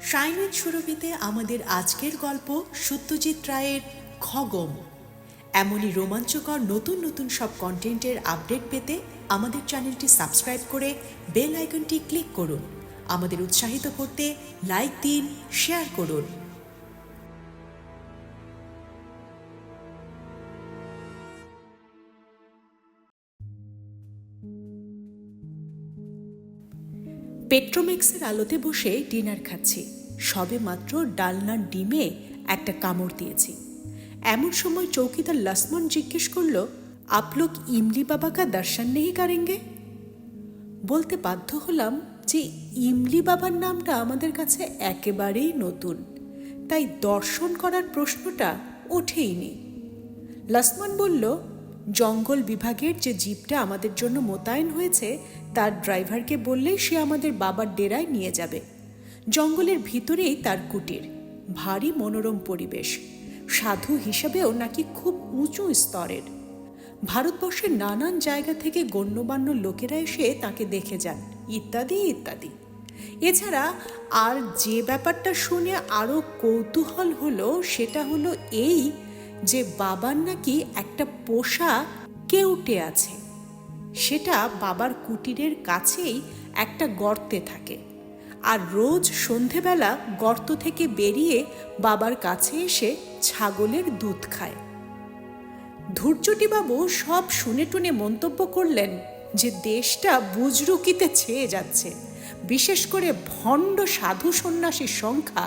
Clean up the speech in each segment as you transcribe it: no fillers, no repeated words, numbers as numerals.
Shining সুরভিতে আমাদের আজকের গল্প সত্যজিৎ রায়ের খগম। এমনই রোমাঞ্চকর নতুন নতুন সব কন্টেন্টের আপডেট পেতে আমাদের চ্যানেলটি সাবস্ক্রাইব করে বেল আইকনটি ক্লিক করুন। আমাদের উৎসাহিত করতে লাইক দিন, শেয়ার করুন। পেট্রোমেক্সের আলোতে বসে ডিনার খাচ্ছি। সবে মাত্র ডালনার ডিমে একটা কামড় দিয়েছি। এমন সময় চৌকিদার লক্ষ্মণ জিজ্ঞেস করল, আপ লোক ইমলি বাবা কা দর্শন নেই করেঙ্গে? বলতে বাধ্য হলাম যে ইমলি বাবার নামটা আমাদের কাছে একেবারেই নতুন, তাই দর্শন করার প্রশ্নটা ওঠেইনি। লক্ষ্মণ বলল, জঙ্গল বিভাগের যে জিপটা আমাদের জন্য মোতায়েন হয়েছে তার ড্রাইভারকে বললেই সে আমাদের বাবার ডেরায় নিয়ে যাবে। জঙ্গলের ভিতরেই তার কুটির, ভারী মনোরম পরিবেশ, সাধু হিসাবেও নাকি খুব উঁচু স্তরের। ভারতবর্ষের নানান জায়গা থেকে গণ্যমান্য লোকেরা এসে তাকে দেখে যান, ইত্যাদি ইত্যাদি। এছাড়া আর যে ব্যাপারটা শুনে আরও কৌতূহল হলো সেটা হলো এই যে বাবার নাকি একটা পোষা কেউটে আছে। সেটা বাবার কুটিরের কাছেই একটা গর্তে থাকে, আর রোজ সন্ধেবেলা গর্ত থেকে বেরিয়ে বাবার কাছে এসে ছাগলের দুধ খায়। ধূর্যটিবাবু সব শুনে টুনে মন্তব্য করলেন যে দেশটা বুজরুকিতে ছেয়ে যাচ্ছে, বিশেষ করে ভণ্ড সাধু সন্ন্যাসীর সংখ্যা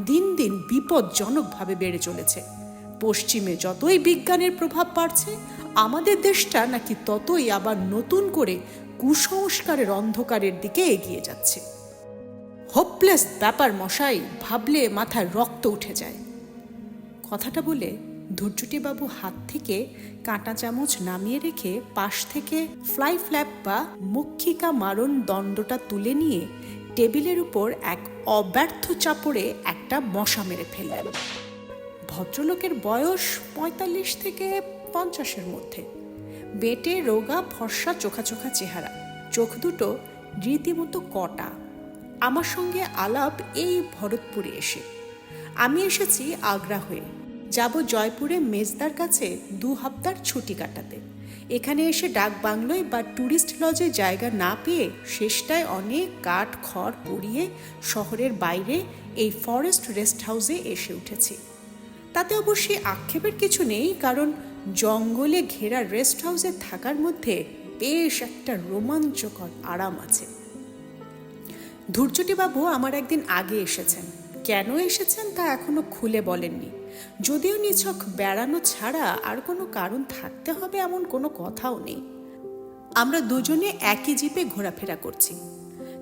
দিন দিন বিপজ্জনকভাবে বেড়ে চলেছে। পশ্চিমে যতই বিজ্ঞানের প্রভাব বাড়ছে, আমাদের দেশটা নাকি ততই আবার নতুন করে কুসংস্কারের অন্ধকারের দিকে এগিয়ে যাচ্ছে। হোপলেস ব্যাপার মশাই, ভাবলে মাথায় রক্ত উঠে যায়। কথাটা বলে ধূর্যটিবাবু হাত থেকে কাঁটা চামচ নামিয়ে রেখে পাশ থেকে ফ্লাই ফ্ল্যাপ বা মক্ষিকা মারণ দণ্ডটা তুলে নিয়ে টেবিলের উপর এক অব্যর্থ চাপড়ে একটা মশা মেরে ফেললেন। ভদ্রলোকের বয়স ৪৫ থেকে ৫০-এর মধ্যে, বেটে রোগা ফর্সা চোখা চোখা চেহারা, চোখ দুটো রীতিমতো কটা। আমার সঙ্গে আলাপ এই ভরতপুরে এসে। আমি এসেছি আগ্রা হয়ে, যাব জয়পুরে মেজদার কাছে ২ হপ্তার ছুটি কাটাতে। এখানে এসে ডাক বাংলোয় বা ট্যুরিস্ট লজে জায়গা না পেয়ে শেষটায় অনেক কাঠ খড় পুড়িয়ে শহরের বাইরে এই ফরেস্ট রেস্ট হাউসে এসে উঠেছি। তাতে অবশ্যই আক্ষেপের কিছু নেই, কারণ জঙ্গলে ঘেরা রেস্ট হাউসে থাকার মধ্যে বেশ একটা রোমাঞ্চকর আরাম আছে। ধূর্যটিবাবু আমার একদিন আগে এসেছেন, কেন এসেছেন তা এখনো খুলে বলেননি। যদিও নিছক বেড়ানো ছাড়া আর কোনো কারণ থাকতে হবে এমন কোনো কথাও নেই। আমরা দুজনে একই জিপে ঘোরাফেরা করছি।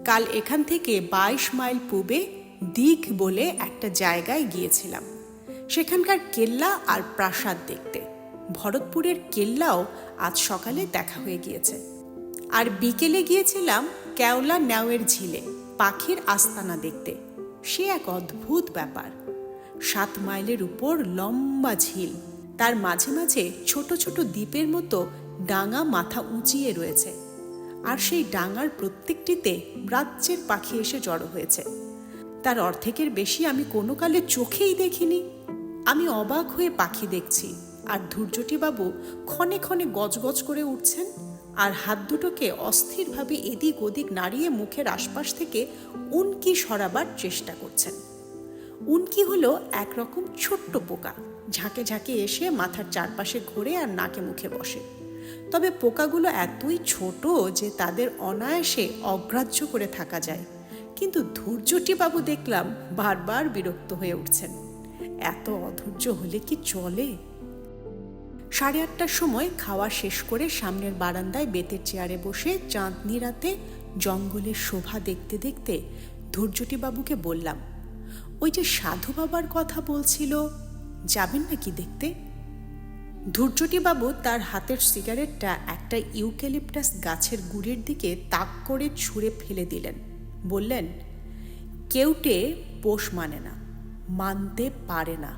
কাল এখান থেকে ২২ মাইল পূবে দিঘ বলে একটা জায়গায় গিয়েছিলাম, সেখানকার কেল্লা আর প্রাসাদ দেখতে। ভরতপুরের কেল্লাও আজ সকালে দেখা হয়ে গিয়েছে। আর বিকেলে গিয়েছিলাম কেওলা নেওয়ের ঝিলে পাখির আস্তানা দেখতে। সে এক অদ্ভুত ব্যাপার। ৭ মাইলের উপর লম্বা ঝিল, তার মাঝে মাঝে ছোট ছোট দ্বীপের মতো ডাঙা মাথা উঁচিয়ে রয়েছে, আর সেই ডাঙার প্রত্যেকটিতে রাজ্যের পাখি এসে জড়ো হয়েছে। তার অর্ধেকের বেশি আমি কোনো কালে চোখেই দেখিনি। আমি অবাক হয়ে পাখি দেখছি, আর ধূর্যটিবাবু ক্ষণে ক্ষণে গজগজ করে উঠছেন আর হাত দুটোকে অস্থিরভাবে এদিক ওদিক নাড়িয়ে মুখের আশপাশ থেকে উনকি সরাবার চেষ্টা করছেন। উনকি হলো একরকম ছোট্ট পোকা, ঝাঁকে ঝাঁকে এসে মাথার চারপাশে ঘোরে আর নাকে মুখে বসে। তবে পোকাগুলো এতই ছোট যে তাদের অনায়াসে অগ্রাহ্য করে থাকা যায়। কিন্তু ধূর্যটিবাবু দেখলাম বারবার বিরক্ত হয়ে উঠছেন। এত অধৈর্য হলে কি চলে? ৮:৩০টার সময় খাওয়া শেষ করে সামনের বারান্দায় বেতের চেয়ারে বসে চাঁদনি রাতে জঙ্গলের শোভা দেখতে দেখতে ধূর্যটিবাবুকে বললাম, ওই যে সাধু বাবার কথা বলছিল, যাবেন নাকি দেখতে? ধূর্যটিবাবু তার হাতের সিগারেটটা একটা ইউক্যালিপটাস গাছের গুড়ির দিকে তাক করে ছুঁড়ে ফেলে দিলেন। বললেন, কেউটে পোষ মানে না, মানতে পারে না।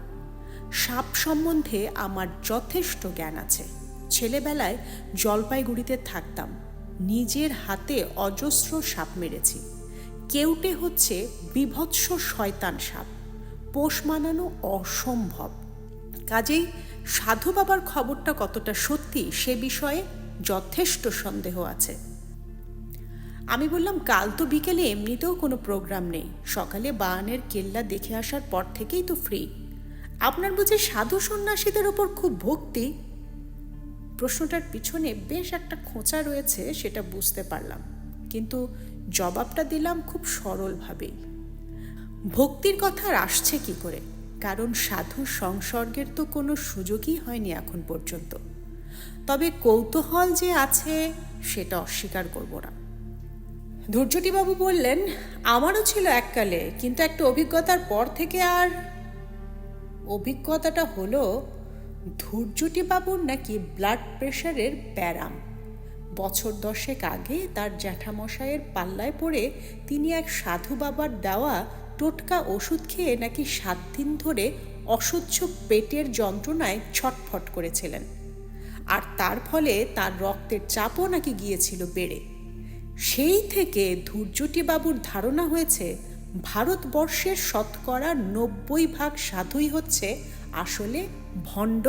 সাপ সম্বন্ধে আমার যথেষ্ট জ্ঞান আছে। ছেলেবেলায় জলপাইগুড়িতে থাকতাম, নিজের হাতে অজস্র সাপ মেরেছি। কেউটে হচ্ছে বীভৎস শয়তান সাপ, পোষ মানানো অসম্ভব। কাজেই সাধু বাবার খবরটা কতটা সত্যি সে বিষয়ে যথেষ্ট সন্দেহ আছে। আমি বললাম, কাল তো বিকেলে এমনিতেও কোনো প্রোগ্রাম নেই, সকালে বায়ানের কেল্লা দেখে আসার পর থেকেই তো ফ্রি। আপনার বুঝি সাধু সন্ন্যাসীদের ওপর খুব ভক্তি? প্রশ্নটার পিছনে বেশ একটা খোঁচা রয়েছে সেটা বুঝতে পারলাম, কিন্তু জবাবটা দিলাম খুব সরলভাবেই। ভক্তির কথা আর আসছে কি করে, কারণ সাধু সংসর্গের তো কোনো সুযোগই হয়নি এখন পর্যন্ত। তবে কৌতূহল যে আছে সেটা অস্বীকার করব না। ধৈর্যটিবাবু বললেন, আমারও ছিল এককালে, কিন্তু একটা অভিজ্ঞতার পর থেকে আর। অভিজ্ঞতাটা হলো ধৈর্যটিবাবুর নাকি ব্লাড প্রেশারের ব্যারাম। বছর 10 আগে তার জ্যাঠামশাইয়ের পাল্লায় পড়ে তিনি এক সাধু বাবার দেওয়া টোটকা ওষুধ খেয়ে নাকি 7 দিন ধরে অসহ্য পেটের যন্ত্রণায় ছটফট করেছিলেন, আর তার ফলে তার রক্তের চাপও নাকি গিয়েছিল বেড়ে। সেই থেকে ধৈর্যটিবাবুর ধারণা হয়েছে ভারতবর্ষের 90% সাধুই হচ্ছে আসলে ভণ্ড,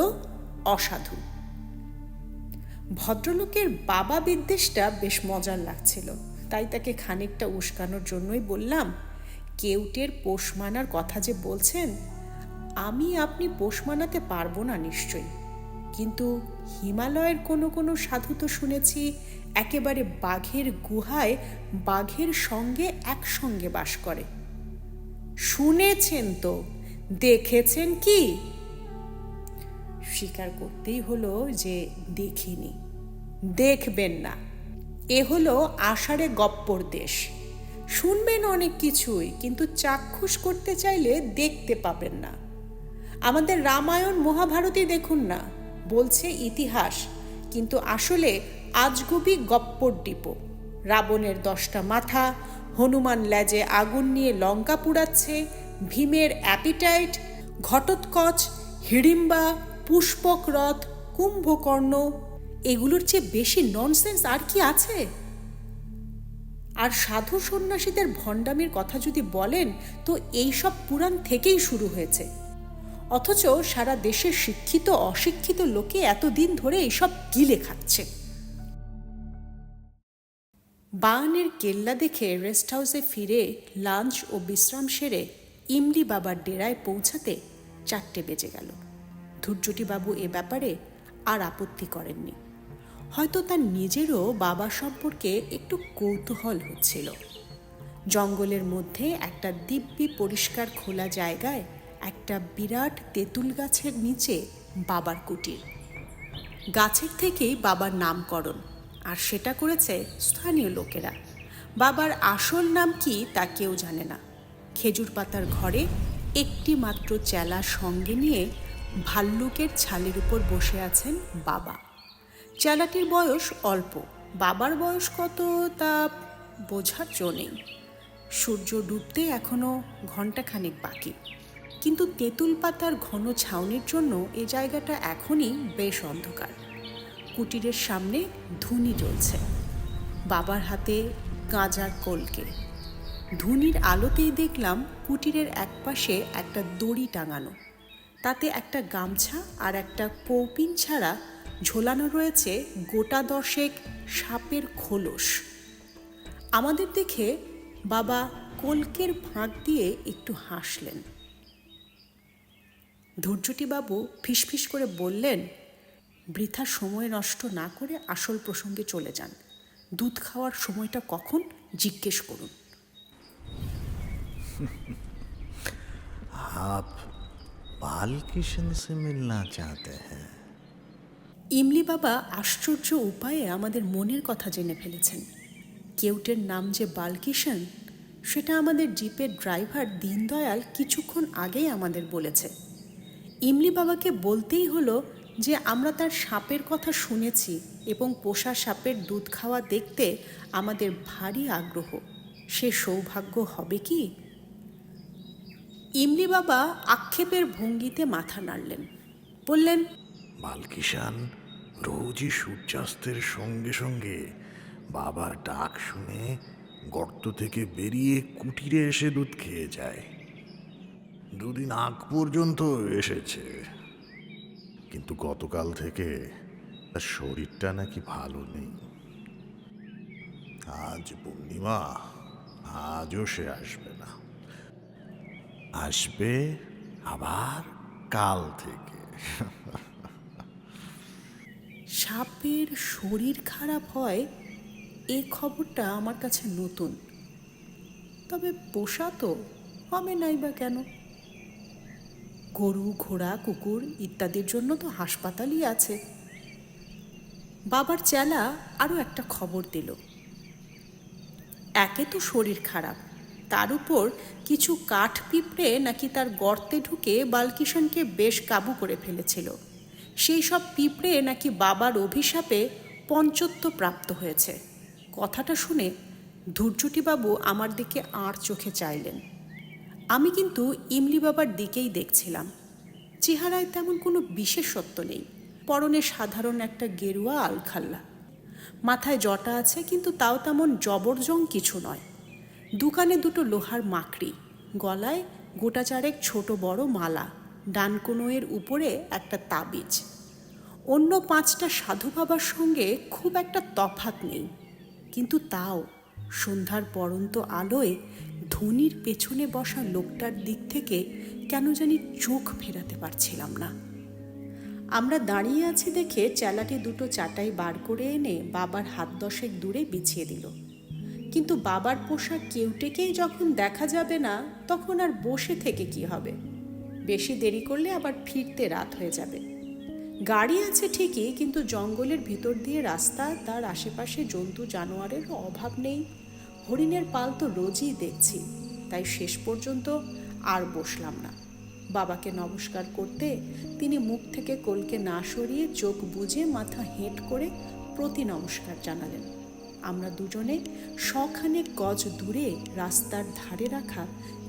অসাধু। ভদ্রলোকের বাবা বিদ্বেষটা বেশ মজার লাগছিল, তাই তাকে খানিকটা উস্কানোর জন্যই বললাম, কেউটের পোষ মানার কথা যে বলছেন, আমি আপনি পোষ মানাতে পারবো না নিশ্চয়ই, কিন্তু হিমালয়ের কোনো কোনো সাধু তো শুনেছি একেবারে বাঘের গুহায় বাঘের সঙ্গে একসঙ্গে বাস করে। শুনেছেন তো, দেখেছেন কি? স্বীকার করতেই হলো যে দেখিনি। দেখবেন না, এ হলো আষাঢ়ে গপ্পর দেশ। শুনবেন অনেক কিছুই, কিন্তু চাক্ষুষ করতে চাইলে দেখতে পাবেন না। আমাদের রামায়ণ মহাভারতই দেখুন না, বলছে ইতিহাস, কিন্তু আসলে আজগুবি গপ্পর ডিপো। রাবণের 10টা মাথা, হনুমান লেজে আগুন নিয়ে লঙ্কা পুড়াচ্ছে, ভীমের অ্যাপিটাইট, ঘটোৎকচ, হিড়িম্বা, পুষ্পক রথ, কুম্ভকর্ণ, এগুলোর চেয়ে বেশি ননসেন্স আর কি আছে? আর সাধু সন্ন্যাসীদের ভণ্ডামির কথা যদি বলেন, তো এইসব পুরাণ থেকেই শুরু হয়েছে, অথচ সারা দেশের শিক্ষিত অশিক্ষিত লোকে এতদিন ধরে এইসব গিলে খাচ্ছে। বায়ানের কেল্লা দেখে রেস্ট হাউসে ফিরে লাঞ্চ ও বিশ্রাম সেরে ইমলি বাবার ডেরায় পৌঁছাতে 4টে বেজে গেল। ধৈর্যটিবাবু এ ব্যাপারে আর আপত্তি করেননি। হয়তো তার নিজেরও বাবা সম্পর্কে একটু কৌতূহল হচ্ছিল। জঙ্গলের মধ্যে একটা দিব্যি পরিষ্কার খোলা জায়গায় একটা বিরাট তেঁতুল গাছের নিচে বাবার কুটির। গাছের থেকেই বাবার নামকরণ, আর সেটা করেছে স্থানীয় লোকেরা। বাবার আসল নাম কি তা কেউ জানে না। খেজুর পাতার ঘরে একটি মাত্র চেলা সঙ্গে নিয়ে ভাল্লুকের ছালের উপর বসে আছেন বাবা। চেলাটির বয়স অল্প, বাবার বয়স কত তা বোঝার জো নেই। সূর্য ডুবতে এখনো ঘণ্টাখানেক বাকি, কিন্তু তেঁতুল পাতার ঘন ছাউনির জন্য এ জায়গাটা এখনই বেশ অন্ধকার। কুটিরের সামনে ধুনি জ্বলছে, বাবার হাতে গাঁজার কলকে। ধুনির আলোতেই দেখলাম কুটিরের একপাশে একটা দড়ি টাঙানো, তাতে একটা গামছা আর একটা কৌপিন ছাড়া ঝোলানো রয়েছে গোটা 10 সাপের খোলস। আমাদের দেখে বাবা কলকের ফাঁক দিয়ে একটু হাসলেন। ধৈর্যটিবাবু ফিসফিস করে বললেন, বৃথা সময় নষ্ট না করে আসল প্রসঙ্গে চলে যান। দুধ খাওয়ার সময়টা কখন জিজ্ঞেস করুন। आप बालकिशन से मिलना चाहते हैं? ইমলি বাবা আশ্চর্য উপায়ে আমাদের মনের কথা জেনে ফেলেছেন। কেউটের নাম যে বালকিষণ, সেটা আমাদের জিপের ড্রাইভার দীনদয়াল কিছুক্ষণ আগেই আমাদের বলেছে। ইমলি বাবাকে বলতেই হলো যে আমরা তার সাপের কথা শুনেছি এবং পোষা সাপের দুধ খাওয়া দেখতে আমাদের ভারী আগ্রহ। সে সৌভাগ্য হবে কি? ইমলি বাবা আক্ষেপের ভঙ্গিতে মাথা নাড়লেন, বললেন, বালকিষান রোজই সূর্যাস্তের সঙ্গে সঙ্গে বাবার ডাক শুনে গর্ত থেকে বেরিয়ে কুটিরে এসে দুধ খেয়ে যায়। দুদিন আগ পর্যন্ত এসেছে, কিন্তু গতকাল থেকে তার শরীরটা নাকি ভালো নেই। আজ পূর্ণিমা, আজও সে আসবে না। আসবে আবার কাল থেকে। সাপের শরীর খারাপ হয় এই খবরটা আমার কাছে নতুন। তবে পোষা তো হবে নাই বা কেন? গরু, ঘোড়া, কুকুর ইত্যাদির জন্য তো হাসপাতালই আছে। বাবার চেলা আরও একটা খবর দিল। একে তো শরীর খারাপ, তার উপর কিছু কাঠ পিঁপড়ে নাকি তার গর্তে ঢুকে বালকিশনকে বেশ কাবু করে ফেলেছিল। সেই সব পিঁপড়ে নাকি বাবার অভিশাপে পঞ্চত্ব প্রাপ্ত হয়েছে। কথাটা শুনে ধূর্যটিবাবু আমার দিকে আড় চোখে চাইলেন। আমি কিন্তু ইমলি বাবার দিকেই দেখছিলাম। চেহারায় তেমন কোনো বিশেষত্ব নেই, পরনে সাধারণ একটা গেরুয়া আলখাল্লা, মাথায় জটা আছে, কিন্তু তাও তেমন জবরজং কিছু নয়। দোকানে দুটো লোহার মাকড়ি, গলায় গোটা চারেক ছোট বড় মালা, ডান কোনোয়ের উপরে একটা তাবিজ। অন্য 5টা সাধু বাবার সঙ্গে খুব একটা তফাৎ নেই, কিন্তু তাও সন্ধ্যার পড়ন্ত আলোয় ধনির পেছনে বসা লোকটার দিক থেকে কেন জানি চোখ ফেরাতে পারছিলাম না। আমরা দাঁড়িয়ে আছি দেখে চেলাটি দুটো চাটাই বার করে এনে বাবার হাত 10 দূরে বিছিয়ে দিল। কিন্তু বাবার পোষা কেউটেকেই যখন দেখা যাবে না, তখন আর বসে থেকে কি হবে? বেশি দেরি করলে আবার ফিরতে রাত হয়ে যাবে। গাড়ি আছে ঠিকই, কিন্তু জঙ্গলের ভিতর দিয়ে রাস্তা, তার আশেপাশে জন্তু জানোয়ারের অভাব নেই। হরিণের পাল তো রোজই দেখছি, তাই শেষ পর্যন্ত আর বসলাম না। বাবাকে নমস্কার করতে তিনি মুখ থেকে কলকে না সরিয়ে চোখ বুজে মাথা হেঁট করে প্রতি নমস্কার জানালেন। আমরা দুজনে শখানেক গজ দূরে রাস্তার ধারে রাখা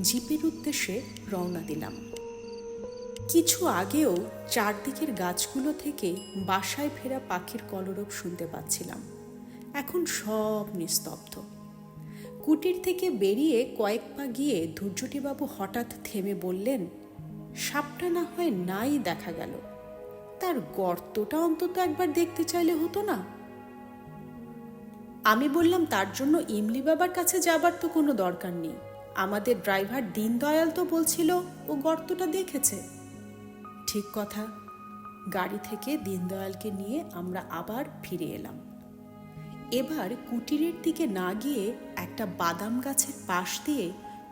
জিপের উদ্দেশ্যে রওনা দিলাম। কিছু আগেও চারদিকের গাছগুলো থেকে বাসায় ফেরা পাখির কলরব শুনতে পাচ্ছিলাম। এখন সব নিস্তব্ধ। কুটির থেকে বেরিয়ে কয়েক পা গিয়ে ধূর্যটিবাবু হঠাৎ থেমে বললেন, সাপটা না হয় নাই দেখা গেল, তার গর্তটা অন্তত একবার দেখতে চাইলে হতো না? আমি বললাম, তার জন্য ইমলি বাবার কাছে যাবার তো কোনো দরকার নেই। আমাদের ড্রাইভার দীনদয়াল তো বলছিল ও গর্তটা দেখেছে। ঠিক কথা। গাড়ি থেকে দীনদয়ালকে নিয়ে আমরা আবার ফিরে এলাম। এবার কুটিরের দিকে না গিয়ে একটা বাদাম গাছের পাশ দিয়ে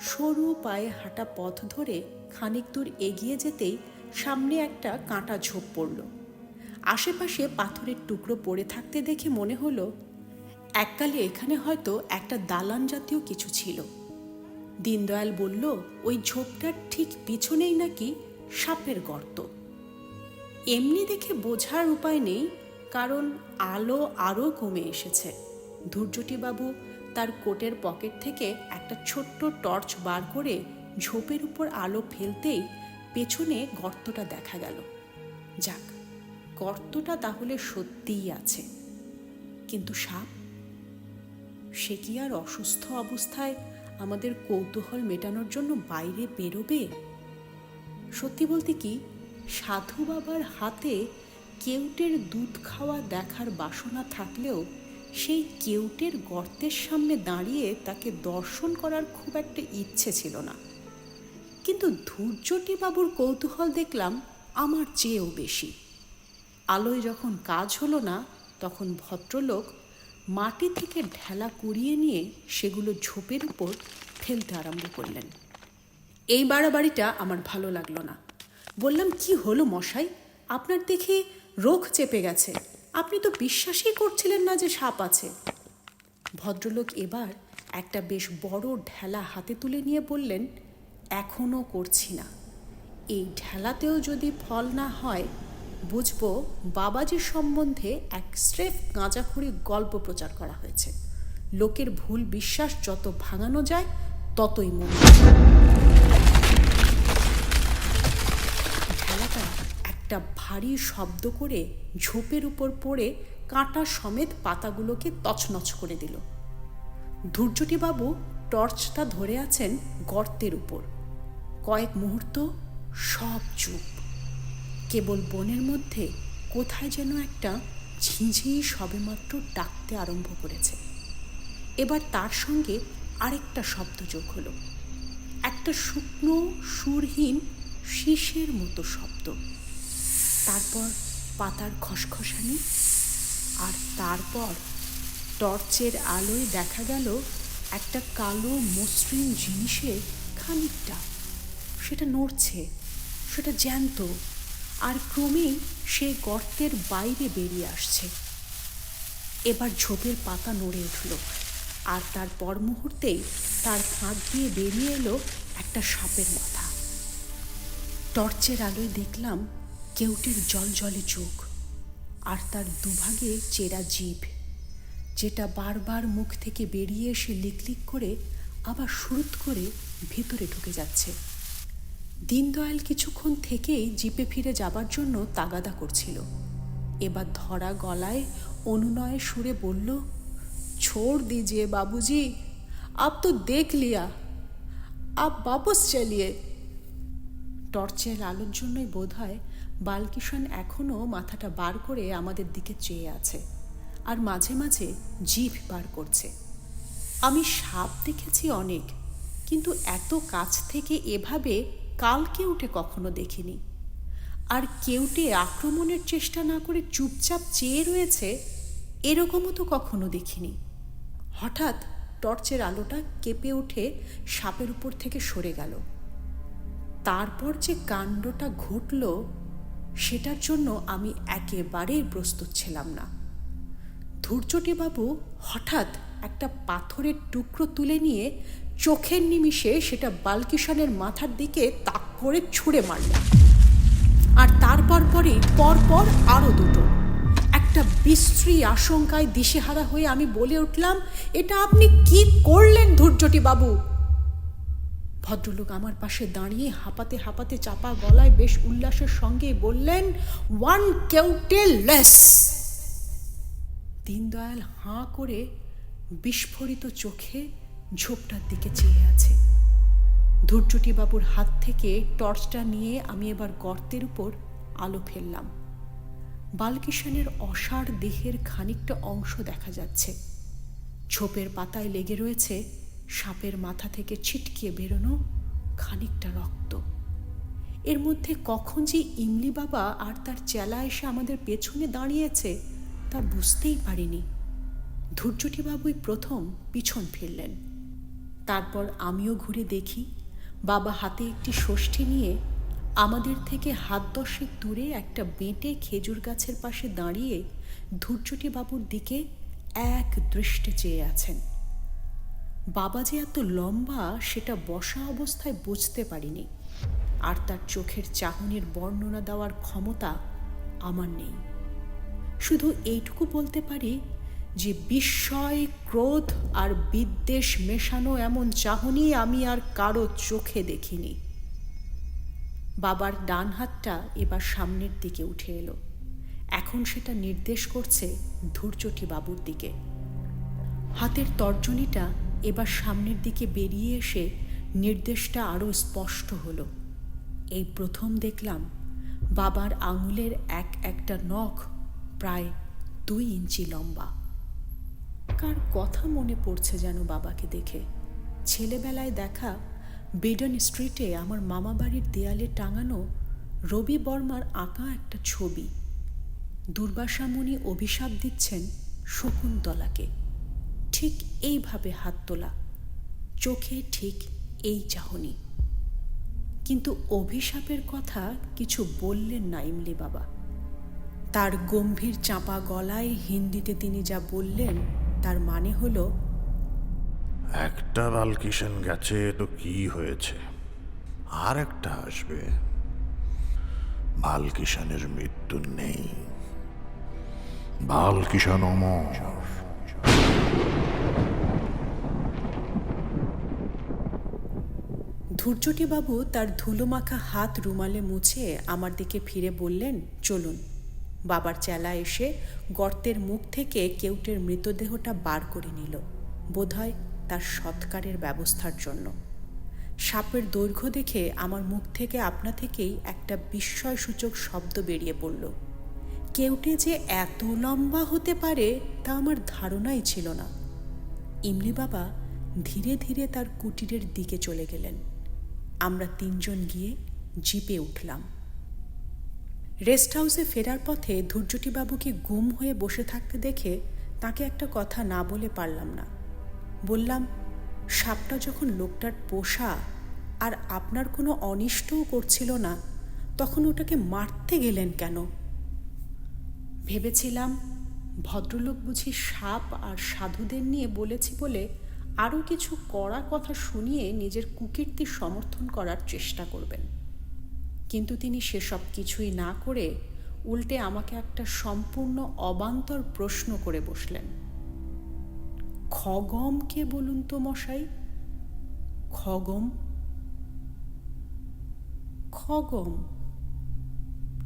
সরু পায়ে হাঁটা পথ ধরে খানিক দূর এগিয়ে যেতেই সামনে একটা কাঁটা ঝোপ পড়ল। আশেপাশে পাথরের টুকরো পড়ে থাকতে দেখে মনে হলো এককালে এখানে হয়তো একটা দালান জাতীয় কিছু ছিল। দীনদয়াল বলল, ওই ঝোপটার ঠিক পিছনেই নাকি সাপের গর্ত। এমনি দেখে বোঝার উপায় নেই, কারণ আলো আরও কমে এসেছে। ধূর্যটিবাবু তার কোটের পকেট থেকে একটা ছোট্ট টর্চ বার করে ঝোপের উপর আলো ফেলতেই পেছনে গর্তটা দেখা গেল। যাক, গর্তটা তাহলে সত্যিই আছে। কিন্তু সাপ, সে কি আর অসুস্থ অবস্থায় আমাদের কৌতূহল মেটানোর জন্য বাইরে বেরোবে? সত্যি বলতে কি, সাধু বাবার হাতে কেউটের দুধ খাওয়া দেখার বাসনা থাকলেও সেই কেউটের গর্তের সামনে দাঁড়িয়ে তাকে দর্শন করার খুব একটা ইচ্ছে ছিল না। কিন্তু ধূর্যটিবাবুর কৌতূহল দেখলাম আমার চেয়েও বেশি। আলোয় যখন কাজ হলো না, তখন ভদ্রলোক মাটি থেকে ঢেলা কুড়িয়ে নিয়ে সেগুলো ঝোপের উপর ফেলতে আরম্ভ করলেন। এই বাড়াবাড়িটা আমার ভালো লাগলো না। বললাম, কি হলো মশাই, আপনার দেখে রোগ চেপে গেছে, আপনি তো বিশ্বাসই করছিলেন না যে সাপ আছে। ভদ্রলোক এবার একটা বেশ বড় ঢেলা হাতে তুলে নিয়ে বললেন, এখনও করছি না। এই ঢেলাতেও যদি ফল না হয়, বুঝবো বাবাজির সম্বন্ধে এক স্রেফ গাঁজাখুরি গল্প প্রচার করা হয়েছে। লোকের ভুল বিশ্বাস যত ভাঙানো যায় ততই মঙ্গল। ঢেলাটা একটা ভারী শব্দ করে ঝোপের উপর পড়ে কাঁটা সমেত পাতাগুলোকে তছনছ করে দিল। ধূর্যটিবাবু টর্চটা ধরে আছেন গর্তের উপর। কয়েক মুহূর্ত সব চুপ। কেবল বনের মধ্যে কোথায় যেন একটা ঝিঁঝি সবেমাত্র ডাকতে আরম্ভ করেছে। এবার তার সঙ্গে আরেকটা শব্দ যোগ হলো, একটা শুকনো সুরহীন শীষের মতো শব্দ। তারপর পাতার খসখসানি, আর তারপর টর্চের আলোয় দেখা গেল একটা কালো মসৃণ জিনিসের খানিকটা। সেটা নড়ছে, সেটা জ্যান্ত, আর ক্রমেই সে গর্তের বাইরে বেরিয়ে আসছে। এবার ঝোপের পাতা নড়ে উঠল, আর তার পর মুহূর্তেই তার ফাঁক দিয়ে বেরিয়ে এলো একটা সাপের মাথা। টর্চের আলোয় দেখলাম কেউটের জলজলে চোখ, আর তার দুভাগে চেরা জিভ, যেটা বারবার মুখ থেকে বেরিয়ে এসে লিকলিক করে আবার সুরুত করে ভেতরে ঢুকে যাচ্ছে। দীনদয়াল কিছুক্ষণ থেকেই জিপে ফিরে যাবার জন্য তাগাদা করছিল। এবার ধরা গলায় অনুনয়ে সুরে বলল, छोड़ दीजिए बाबूजी, आप तो देख लिया, आप वापस चलिए। টর্চের আলোর জন্যই বোধহয় বালকিষণ এখনো মাথাটা বার করে আমাদের দিকে চেয়ে আছে, আর মাঝে মাঝে জিভ বার করছে। আমি সাপ দেখেছি অনেক, কিন্তু এত কাছ থেকে এভাবে কাল কেউটে কখনো দেখিনি। আর কেউটে আক্রমণের চেষ্টা না করে চুপচাপ চেয়ে রয়েছে, এরকমও তো কখনো দেখিনি। হঠাৎ টর্চের আলোটা কেঁপে উঠে সাপের উপর থেকে সরে গেল। তারপর যে কাণ্ডটা ঘটল সেটার জন্য আমি একেবারেই প্রস্তুত ছিলাম না। ধূর্যটিবাবু হঠাৎ একটা পাথরের টুকরো তুলে নিয়ে চোখের নিমিষে সেটা বালকিষণের মাথার দিকে তাক করে ছুঁড়ে মারলেন। আর তারপর পরপর আরও দুটো। একটা বিশ্রী আশঙ্কায় দিশেহারা হয়ে আমি বলে উঠলাম, এটা আপনি কি করলেন ধূর্যটিবাবু? ভদ্রলোক আমার পাশে দাঁড়িয়ে হাঁপাতে হাঁপাতে চাপা গলায় বেশ উল্লাসের সঙ্গে বললেন, ওয়ান কেউটে লেস। দীনদয়াল হাঁ করে বিস্ফোরিত চোখে ঝোপটার দিকে চেয়ে আছে। ধূর্যটিবাবুর হাত থেকে টর্চটা নিয়ে আমি এবার গর্তের উপর আলো ফেললাম। বালকিষণের অসাড় দেহের খানিকটা অংশ দেখা যাচ্ছে। ঝোপের পাতায় লেগে রয়েছে সাপের মাথা থেকে ছিটকিয়ে বেরোনো খানিকটা রক্ত। এর মধ্যে কখন যে ইমলি বাবা আর তার চেলা এসে আমাদের পেছনে দাঁড়িয়েছে তা বুঝতেই পারিনি। ধূর্যটিবাবুই প্রথম পিছন ফিরলেন। তারপর আমিও ঘুরে দেখি বাবা হাতে একটি ষষ্ঠী নিয়ে আমাদের থেকে হাত দশেক দূরে একটা বেঁটে খেজুর গাছের পাশে দাঁড়িয়ে ধূর্যটিবাবুর দিকে এক দৃষ্টে চেয়ে আছেন। বাবা যে এত লম্বা সেটা বসা অবস্থায় বুঝতে পারিনি, আর তার চোখের চাহনির বর্ণনা দেওয়ার ক্ষমতা আমার নেই। শুধু এইটুকু বলতে পারি যে বিস্ময়, ক্রোধ আর বিদ্বেষ মেশানো এমন চাহনি আমি আর কারো চোখে দেখিনি। বাবার ডান হাতটা এবার সামনের দিকে উঠে এলো। এখন সেটা নির্দেশ করছে ধূর্যটিবাবুর দিকে। হাতের তর্জনীটা এবার সামনের দিকে বেরিয়ে এসে নির্দেশটা আরও স্পষ্ট হলো। এই প্রথম দেখলাম বাবার আঙুলের একটা নখ প্রায় 2 ইঞ্চি লম্বা। কার কথা মনে পড়ছে যেন বাবাকে দেখে। ছেলেবেলায় দেখা বেডন স্ট্রিটে আমার মামা বাড়ির দেয়ালে টাঙানো রবি বর্মার আঁকা একটা ছবি। দুর্বাসামণি অভিশাপ দিচ্ছেন শকুন্তলাকে। ঠিক এইভাবে হাত তোলা, চোখে ঠিক এই চাহনি। কিন্তু অভিশাপের কথা কিছু বললেন না ইমলি বাবা। তার গম্ভীর চাপা গলায় হিন্দিতে তিনি যা বললেন তার মানে হলো, একটা বালকিষণ গেছে তো কি হয়েছে, আর একটা আসবে। বালকিষণের মৃত্যু নেই, বালকিষণ অমর। ধূর্যটিবাবু তার ধুলোমাখা হাত রুমালে মুছে আমার দিকে ফিরে বললেন, চলুন। বাবার চেলা এসে গর্তের মুখ থেকে কেউটের মৃতদেহটা বার করে নিল। বোধহয় তার সৎকারের ব্যবস্থার জন্য। সাপের দৈর্ঘ্য দেখে আমার মুখ থেকে আপনা থেকেই একটা বিস্ময়সূচক শব্দ বেরিয়ে পড়ল। কেউটে যে এত লম্বা হতে পারে তা আমার ধারণাই ছিল না। ইমলি বাবা ধীরে ধীরে তার কুটিরের দিকে চলে গেলেন। আমরা তিনজন গিয়ে জিপে উঠলাম। রেস্ট হাউসে ফেরার পথে ধৈর্যটিবাবুকে গুম হয়ে বসে থাকতে দেখে তাকে একটা কথা না বলে পারলাম না। বললাম, সাপটা যখন লোকটার পোষা আর আপনার কোনো অনিষ্টও করছিল না, তখন ওটাকে মারতে গেলেন কেন? ভেবেছিলাম ভদ্রলোক বুঝি সাপ আর সাধুদের নিয়ে বলেছি বলে আরও কিছু কড়া কথা শুনিয়ে নিজের কুকীর্তি সমর্থন করার চেষ্টা করবেন, কিন্তু তিনি সেসব কিছুই না করে উল্টে আমাকে একটা সম্পূর্ণ অবান্তর প্রশ্ন করে বসলেন। খগম কে বলুন তো মশাই? খগম? খগম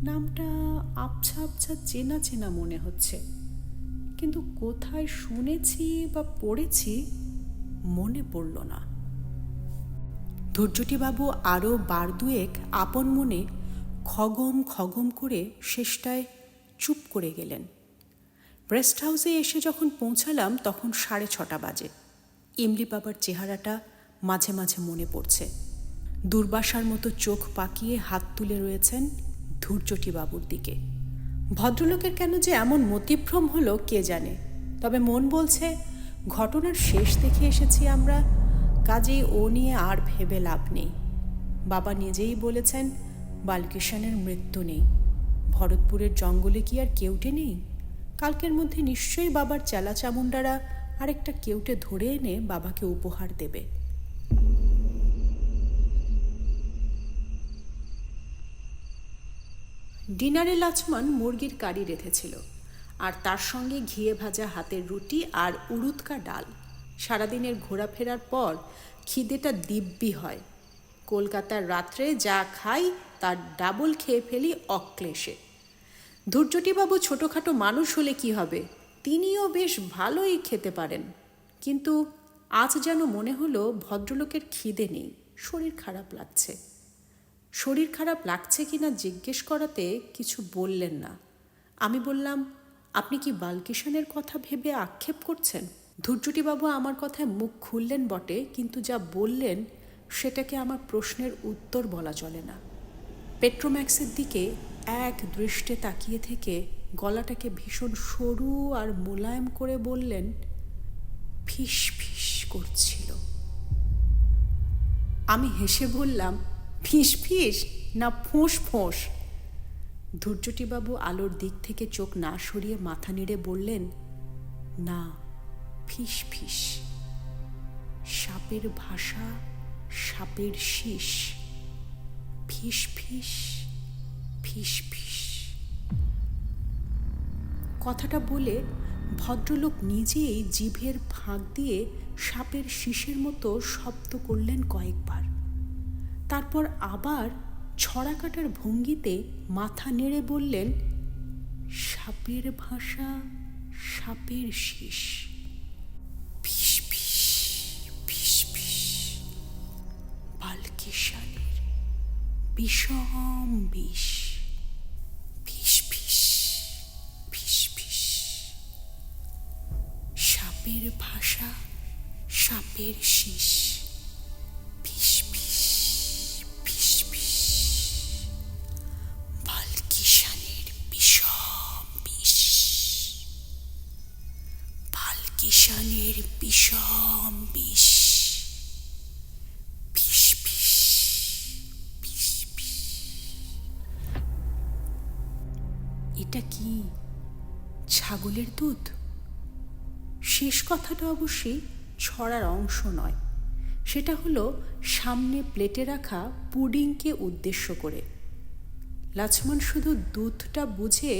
নামটা আবছা আবছা চেনা চেনা মনে হচ্ছে, কিন্তু কোথায় শুনেছি বা পড়েছি মনে পড়ল না। ধৈর্যটিবাবু আরও বার দুয়েক আপন মনে খগম খগম করে শেষটায় চুপ করে গেলেন। রেস্ট হাউসে এসে যখন পৌঁছালাম তখন 6:30 বাজে। ইমলি বাবার চেহারাটা মাঝে মাঝে মনে পড়ছে। দুর্বাসার মতো চোখ পাকিয়ে হাত তুলে রয়েছেন ধৈর্যটিবাবুর দিকে। ভদ্রলোকের কেন যে এমন মতিভ্রম হলো কে জানে, তবে মন বলছে ঘটনার শেষ দেখে এসেছি আমরা, কাজেই ও নিয়ে আর ভেবে লাভ নেই। বাবা নিজেই বলেছেন বালকিষানের মৃত্যু নেই। ভরতপুরের জঙ্গলে কি আর কেউটে নেই? কালকের মধ্যে নিশ্চয়ই বাবার চেলা চামুন্ডারা আরেকটা কেউটে ধরে এনে বাবাকে উপহার দেবে। ডিনারে লাছমান মুরগির কারি রেঁধেছিল, আর তার সঙ্গে ঘিয়ে ভাজা হাতের রুটি আর উড়ুদকা ডাল। সারাদিনের ঘোরাফেরার পর খিদেটা দিব্যি হয়। কলকাতার রাত্রে যা খাই তার ডাবল খেয়ে ফেলি অক্লেশে। ধৈর্যটিবাবু ছোটোখাটো মানুষ হলে কি হবে, তিনিও বেশ ভালোই খেতে পারেন, কিন্তু আজ যেন মনে হলো ভদ্রলোকের খিদে নেই, শরীর খারাপ লাগছে। শরীর খারাপ লাগছে কিনা জিজ্ঞেস করাতে কিছু বললেন না। আমি বললাম, আপনি কি বালকিষানের কথা ভেবে আক্ষেপ করছেন? ধৈর্যটিবাবু আমার কথায় মুখ খুললেন বটে, কিন্তু যা বললেন সেটাকে আমার প্রশ্নের উত্তর বলা চলে না। পেট্রোম্যাক্সের দিকে এক দৃষ্টে তাকিয়ে থেকে গলাটাকে ভীষণ সরু আর মোলায়েম করে বললেন, ফিস ফিস করছিল। আমি হেসে বললাম, ফিস ফিস না ফোঁস ফোঁস? ধৈর্যটিবাবু আলোর দিক থেকে চোখ না সরিয়ে মাথা নেড়ে বললেন, না, ফিস ফিস। সাপের ভাষা, সাপের শীষ। ফিস ফিস, ফিস ফিস। কথাটা বলে ভদ্রলোক নিজেই জিভের ফাঁক দিয়ে সাপের শীষের মতো শব্দ করলেন কয়েকবার। তারপর আবার ছড়া কাটার ভঙ্গিতে মাথা নেড়ে বললেন, সাপের ভাষা, সাপের শীষ। ফিস ফিস, ফিস ফিস। বালকিষানের বিষম বিষ। ফিস ফিস, ফিস ফিস। সাপের ভাষা, সাপের শীষ। ফিস ফিস, ফিস ফিস। বালকিষানের বিষম বিষ। বালকিষানের বিষম বিষ। ফিস ফিস, ফিস ফিস। এটা কি ছাগলের দুধ? শেষ কথাটা অবশ্যই ছড়ার অংশ নয়, সেটা হলো সামনে প্লেটে রাখা পুডিংকে উদ্দেশ্য করে। লাছমান শুধু দুধটা বুঝে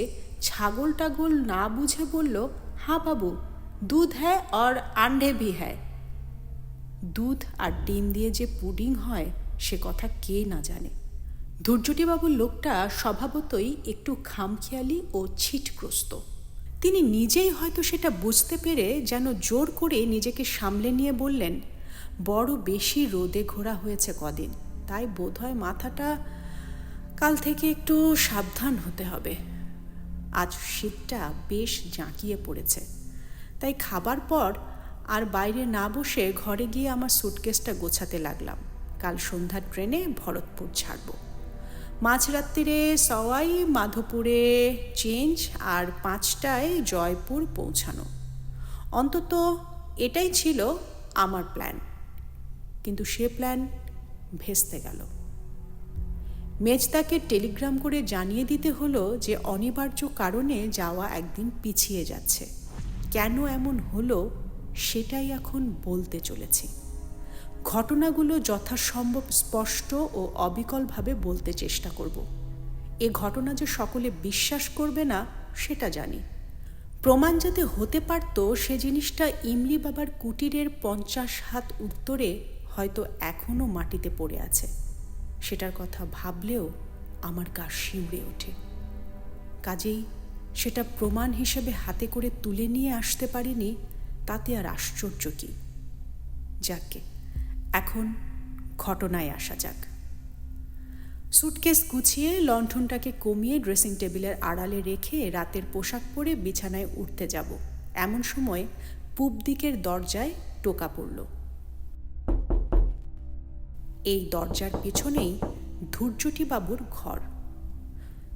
ছাগল টাগল না বুঝে বলল, হ্যাঁ বাবু, দুধ হ্যায় আর আন্ডে ভি হ্যায়। দুধ আর ডিম দিয়ে যে পুডিং হয় সে কথা কে না জানে। ধৈর্যটিবাবুর লোকটা স্বভাবতই একটু খামখেয়ালি ও ছিটগ্রস্ত। তিনি নিজেই হয়তো সেটা বুঝতে পেরে যেন জোর করে নিজেকে সামলে নিয়ে বললেন, বড় বেশি রোদে ঘোরা হয়েছে কদিন, তাই বোধহয় মাথাটা কাল থেকে একটু সাবধান হতে হবে। আজ শীতটা বেশ জাঁকিয়ে পড়েছে, তাই খাবার পর আর বাইরে না বসে ঘরে গিয়ে আমার সুটকেসটা গোছাতে লাগলাম। কাল সন্ধ্যার ট্রেনে ভরতপুর ছাড়ব। মাঝরাত্রিরে সওয়াই মাধোপুরে চেঞ্জ আর 5টায় জয়পুর পৌঁছানো। অন্তত এটাই ছিল আমার প্ল্যান, কিন্তু সে প্ল্যান ভেস্তে গেল। মেজদাকে টেলিগ্রাম করে জানিয়ে দিতে হলো যে অনিবার্য কারণে যাওয়া একদিন পিছিয়ে যাচ্ছে। কেন এমন হলো সেটাই এখন বলতে চলেছি। ঘটনাগুলো যথাসম্ভব স্পষ্ট ও অবিকলভাবে বলতে চেষ্টা করব। এ ঘটনা যে সকলে বিশ্বাস করবে না সেটা জানি। প্রমাণ যাতে হতে পারত সে জিনিসটা ইমলি বাবার কুটিরের 50 হাত উত্তরে হয়তো এখনও মাটিতে পড়ে আছে। সেটার কথা ভাবলেও আমার গা শিউরে ওঠে। কাজেই সেটা প্রমাণ হিসেবে হাতে করে তুলে নিয়ে আসতে পারিনি, তাতে আর আশ্চর্য কি। যাকে এখন ঘটনায় আসা যাক। সুটকেস গুছিয়ে লণ্ঠনটাকে কমিয়ে ড্রেসিং টেবিলের আড়ালে রেখে রাতের পোশাক পরে বিছানায় উঠতে যাব, এমন সময় পূব দিকের দরজায় টোকা পড়ল। এই দরজার পেছনেই ধূর্যটিবাবুর ঘর।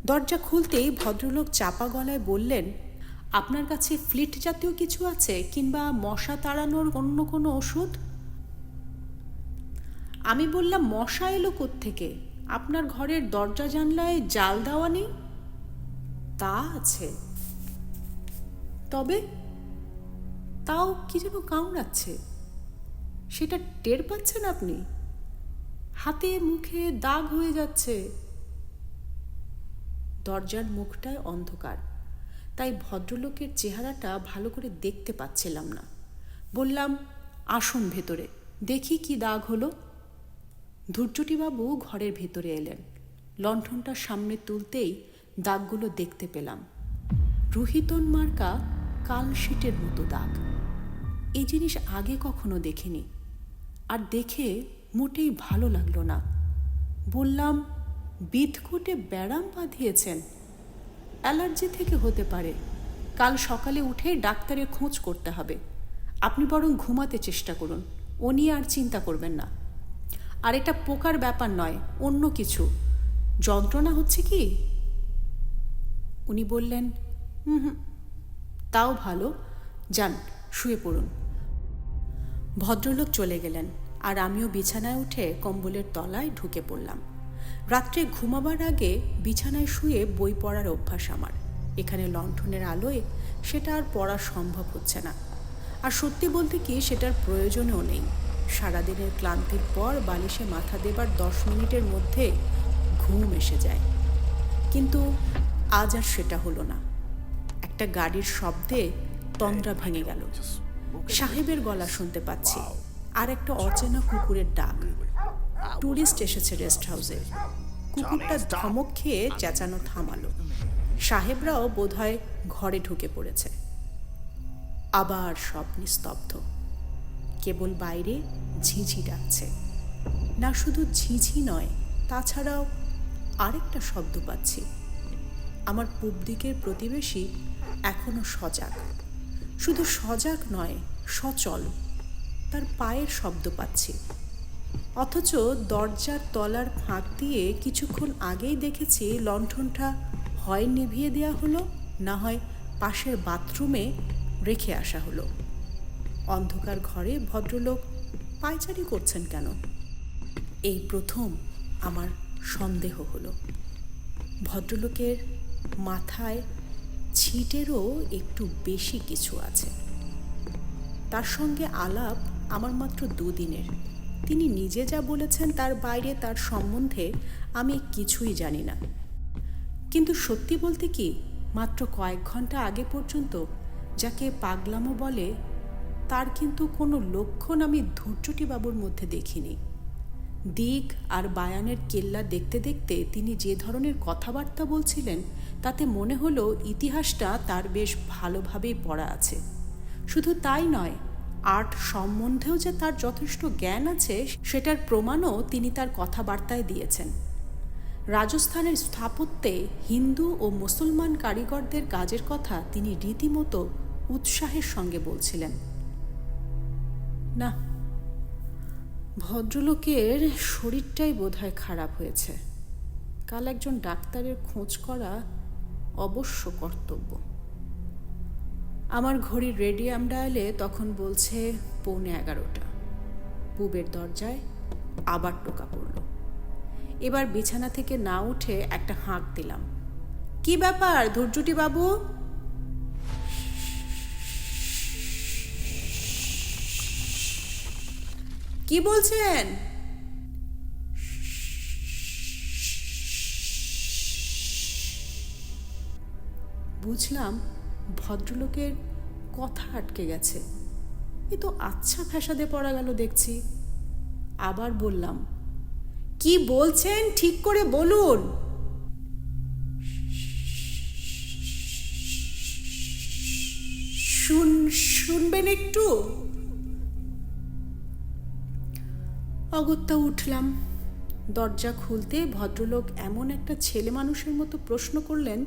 দরজা খুলতেই ভদ্রলোক চাপা গলায় বললেন, আপনার কাছে ফ্লিট জাতীয় কিছু আছে, কিংবা মশা তাড়ানোর অন্য কোনো ওষুধ? আমি বললাম, মশা এলো কোত্থেকে? আপনার ঘরের দরজা জানলায় জাল দেওয়া নেই? তা আছে, তবে তাও কি যেন কামড়াচ্ছে। সেটা টের পাচ্ছেন আপনি? হাতে মুখে দাগ হয়ে যাচ্ছে। দরজার মুখটায় অন্ধকার, তাই ভদ্রলোকের চেহারাটা ভালো করে দেখতে পাচ্ছিলাম না। বললাম, আসুন ভেতরে, দেখি কি দাগ হলো। ধূর্যটিবাবু ঘরের ভেতরে এলেন। লণ্ঠনটা সামনে তুলতেই দাগগুলো দেখতে পেলাম। রুহিতন মার্কা কালশিটের মতো দাগ। এই জিনিস আগে কখনো দেখিনি, আর দেখে মোটেই ভালো লাগলো না। বললাম, বিদকুটে ব্যারাম বাঁধিয়েছেন? অ্যালার্জি থেকে হতে পারে। কাল সকালে উঠে ডাক্তারের খোঁজ করতে হবে। আপনি বরং ঘুমাতে চেষ্টা করুন, ও নিয়ে আর চিন্তা করবেন না। আর এটা পোকার ব্যাপার নয়, অন্য কিছু। যন্ত্রণা হচ্ছে কি? উনি বললেন, তাও ভালো, যান শুয়ে পড়ুন। ভদ্রলোক চলে গেলেন, আর আমিও বিছানায় উঠে কম্বলের তলায় ঢুকে পড়লাম। রাত্রে ঘুমাবার আগে বিছানায় শুয়ে বই পড়ার অভ্যাস আমার। এখানে লণ্ঠনের আলোয় সেটা আর পড়া সম্ভব হচ্ছে না। আর সত্যি বলতে কি, সেটার প্রয়োজনও নেই। সারাদিনের ক্লান্তির পর বালিশে মাথা দেবার 10 মিনিটের মধ্যে ঘুম এসে যায়। কিন্তু আজ আর সেটা হলো না। একটা গাড়ির শব্দে তন্দ্রা ভেঙে গেল। সাহেবের গলা শুনতে পাচ্ছি, আর একটা অচেনা কুকুরের ডাক। টুরিস্ট এসেছে রেস্ট হাউসে। কুকুরটা ধমক খেয়ে চেঁচানো থামালো। সাহেবরাও বোধহয় ঘরে ঢুকে পড়েছে। আবার সব নিস্তব্ধ। কেবল বাইরে ঝিঝি ডাকছে। না শুধু ঝিঝি নয়, তাছাড়াও আরেকটা শব্দ পাচ্ছি। আমার পূব দিকের প্রতিবেশী এখনো সজাগ। শুধু সজাগ নয়, সচল। তার পায়ের শব্দ পাচ্ছি। অথচ দরজার তলার ফাঁক দিয়ে কিছুক্ষণ আগেই দেখেছি লণ্ঠনটা হয় নিভিয়ে দেওয়া হলো, না হয় পাশের বাথরুমে রেখে আসা হলো। অন্ধকার ঘরে ভদ্রলোক পায়চারি করছেন কেন? এই প্রথম আমার সন্দেহ হলো। ভদ্রলোকের মাথায় ছিটেরও একটু বেশি কিছু আছে। তার সঙ্গে আলাপ আমার মাত্র 2 দিনের। তিনি নিজে যা বলেছেন তার বাইরে তার সম্বন্ধে আমি কিছুই জানি না। কিন্তু সত্যি বলতে কি, মাত্র কয়েক ঘন্টা আগে পর্যন্ত যাকে পাগলামো বলে, তার কিন্তু কোনো লক্ষণ আমি ধূর্যটিবাবুর মধ্যে দেখিনি। দিক আর বায়ানের কেল্লা দেখতে দেখতে তিনি যে ধরনের কথাবার্তা বলছিলেন তাতে মনে হলো ইতিহাসটা তার বেশ ভালোভাবেই পড়া আছে। শুধু তাই নয়, আর্ট সম্বন্ধেও যে তার যথেষ্ট জ্ঞান আছে সেটার প্রমাণও তিনি তার কথাবার্তায় দিয়েছেন। রাজস্থানের স্থাপত্যে হিন্দু ও মুসলমান কারিগরদের কাজের কথা তিনি রীতিমতো উৎসাহের সঙ্গে বলছিলেন। না, ভদ্রলোকের শরীরটাই বোধহয় খারাপ হয়েছে। কাল একজন ডাক্তারের খোঁজ করা অবশ্য কর্তব্য। আমার ঘড়ির রেডিয়াম ডায়ালে তখন বলছে 11:15। পূবের দরজায় আবার টোকা পড়ল। এবার বিছানা থেকে না উঠে একটা হাঁক দিলাম। কি ব্যাপার ধৈর্যটি বাবু? কি বলছেন? বুঝলাম ভদ্রলোকের কথা আটকে গেছে। এ তো আচ্ছা ফ্যাসাদে পড়া গেল দেখছি। আবার বললাম, কি বলছেন ঠিক করে বলুন। শুনবেন একটু? অগত্যা উঠলাম। দরজা খুলতে ভদ্রলোক এমন একটা ছেলে মানুষের মতো প্রশ্ন করলেন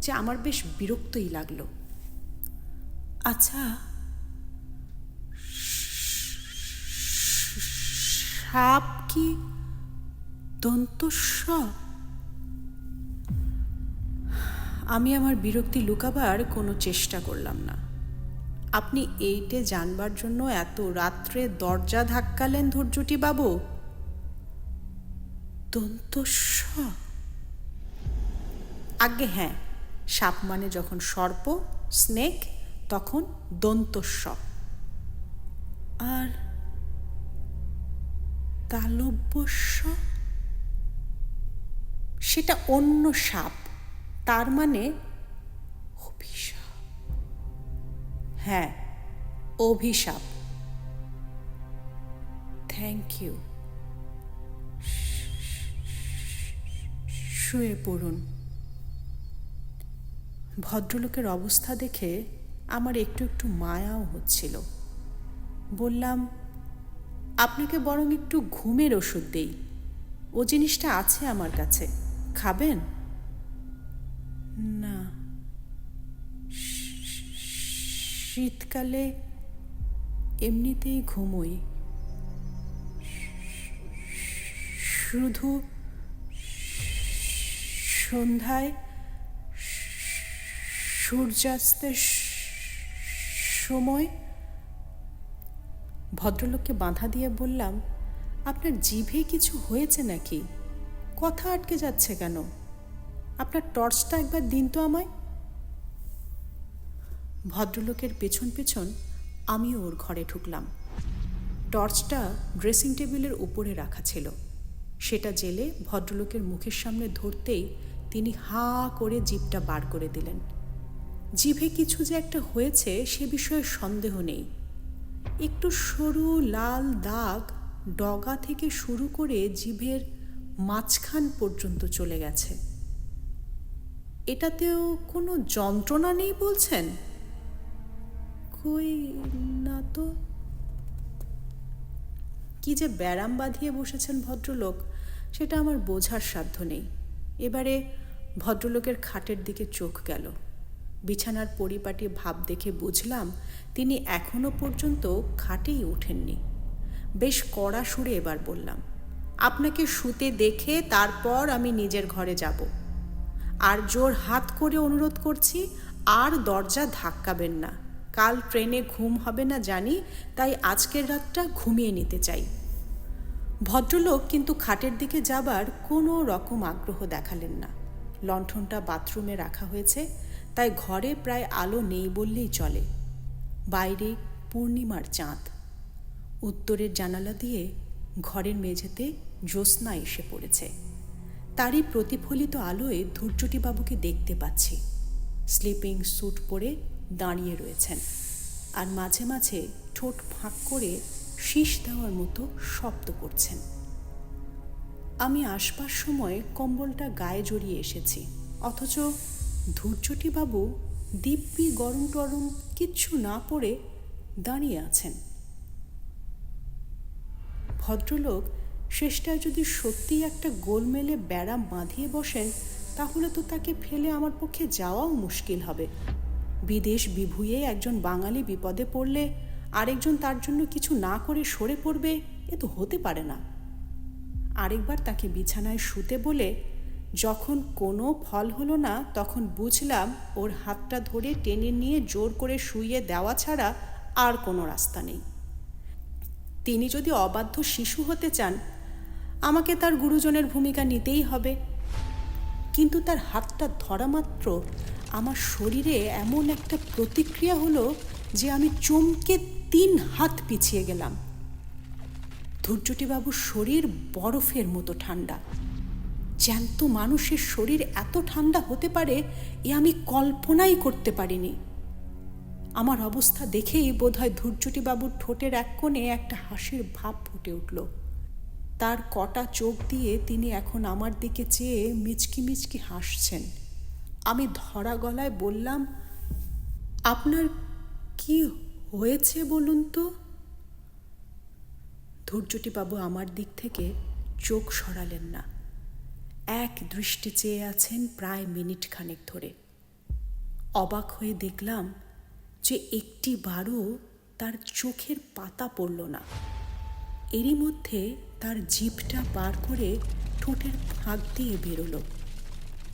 যে আমার বেশ বিরক্তই লাগলো। আচ্ছা, সাপ কি দন্তস্ব? আমি আমার বিরক্তি লুকাবার কোনো চেষ্টা করলাম না। আপনি এইটে জানবার জন্য এত রাত্রে দরজা ধাক্কালেন ধৈর্যটি বাবু? দন্তস্ব? আগে হ্যাঁ, সাপ মানে যখন সর্প, স্নেক, তখন দন্তস্ব। আর তালব্যস্ব? সেটা অন্য সাপ, তার মানে অভিশাপ। হ্যাঁ, অভিশাপ। Thank you. শুয়ে পড়ুন। ভদ্রলোকের অবস্থা দেখে আমার একটু একটু মায়াও হচ্ছিল। বললাম, আপনাকে বরং একটু ঘুমের ওষুধ দেই। ও জিনিসটা আছে আমার কাছে, খাবেন? না, শীতকালে এমনিতেই ঘুমোই। শুধু সন্ধ্যায় সূর্যাস্তের সময়। ভদ্রলোককে বাধা দিয়ে বললাম, আপনার জিভে কিছু হয়েছে নাকি? কথা আটকে যাচ্ছে কেন? আপনার টর্চটা একবার দিন তো আমায়। ভদ্রলোকের পেছন পেছন আমিও ওর ঘরে ঢুকলাম। টর্চটা ড্রেসিং টেবিলের উপরে রাখা ছিল। সেটা জেলে ভদ্রলোকের মুখের সামনে ধরতেই তিনি হাঁ করে জিভটা বার করে দিলেন। জিভে কিছু যে একটা হয়েছে সে বিষয়ে সন্দেহ নেই। একটু সরু লাল দাগ ডগা থেকে শুরু করে জিভের মাঝখান পর্যন্ত চলে গেছে। এটাতেও কোনো যন্ত্রণা নেই বলছেন? কই না তো। কি যে ব্যারাম বাঁধিয়ে বসেছেন ভদ্রলোক, সেটা আমার বোঝার সাধ্য নেই। এবারে ভদ্রলোকের খাটের দিকে চোখ গেল। বিছানার পরিপাটি ভাব দেখে বুঝলাম তিনি এখনো পর্যন্ত খাটেই ওঠেননি। বেশ কড়া সুরে এবার বললাম, আপনাকে শুতে দেখে তারপর আমি নিজের ঘরে যাব। আর জোর হাত করে অনুরোধ করছি, আর দরজা ধাক্কাবেন না। কাল ট্রেনে ঘুম হবে না জানি, তাই আজকের রাতটা ঘুমিয়ে নিতে চাই। ভদ্রলোক কিন্তু খাটের দিকে যাবার কোনো রকম আগ্রহ দেখালেন না। লণ্ঠনটা বাথরুমে রাখা হয়েছে, তাই ঘরে প্রায় আলো নেই বললেই চলে। বাইরে পূর্ণিমার চাঁদ। উত্তরের জানালা দিয়ে ঘরের মেঝেতে জ্যোৎস্না এসে পড়েছে। তারই প্রতিফলিত আলোয় ধৈর্যটিবাবুকে দেখতে পাচ্ছি। স্লিপিং স্যুট পরে দাঁড়িয়ে রয়েছেন, আর মাঝে মাঝে ঠোঁট ফাঁক করে শীষ দেওয়ার মতো শব্দ করছেন। আমি আসবার সময় কম্বলটা গায়ে জড়িয়ে এসেছি, অথচ ধূর্যটিবাবু দিব্যি গরম টরম কিচ্ছু না পড়ে দাঁড়িয়ে আছেন। ভদ্রলোক শেষটায় যদি সত্যিই একটা গোলমেলে বেড়া বাঁধিয়ে বসেন, তাহলে তো তাকে ফেলে আমার পক্ষে যাওয়াও মুশকিল হবে। বিদেশ বিভুঁইয়ে একজন বাঙালি বিপদে পড়লে আরেকজন তার জন্য কিছু না করে সরে পড়বে, এ তো হতে পারে না। আরেকবার তাকে বিছানায় শুতে বলে যখন কোনো ফল হলো না, তখন বুঝলাম ওর হাতটা ধরে টেনে নিয়ে জোর করে শুইয়ে দেওয়া ছাড়া আর কোনো রাস্তা নেই। তিনি যদি অবাধ্য শিশু হতে চান, আমাকে তার গুরুজনের ভূমিকা নিতেই হবে। কিন্তু তার হাতটা ধরা মাত্র আমার শরীরে এমন একটা প্রতিক্রিয়া হলো যে আমি চমকে 3 হাত পিছিয়ে গেলাম। ধূর্যটিবাবুর শরীর বরফের মতো ঠান্ডা। জ্যান্ত মানুষের শরীর এত ঠান্ডা হতে পারে এ আমি কল্পনাই করতে পারিনি। আমার অবস্থা দেখেই বোধহয় ধূর্যটিবাবুর ঠোঁটের এক কোণে একটা হাসির ভাব ফুটে উঠল। তার কটা চোখ দিয়ে তিনি এখন আমার দিকে চেয়ে মিচকি মিচকি হাসছেন। আমি ধরা গলায় বললাম, আপনার কি হয়েছে বলুন তো? ধূর্যটিবাবু আমার দিক থেকে চোখ সরালেন না, এক দৃষ্টি চেয়ে আছেন প্রায় মিনিট খানেক ধরে। অবাক হয়ে দেখলাম যে একটি বারও তার চোখের পাতা পড়ল না। এরই মধ্যে তার জিভটা বার করে ঠোঁটের ফাঁক দিয়ে বেরোলো।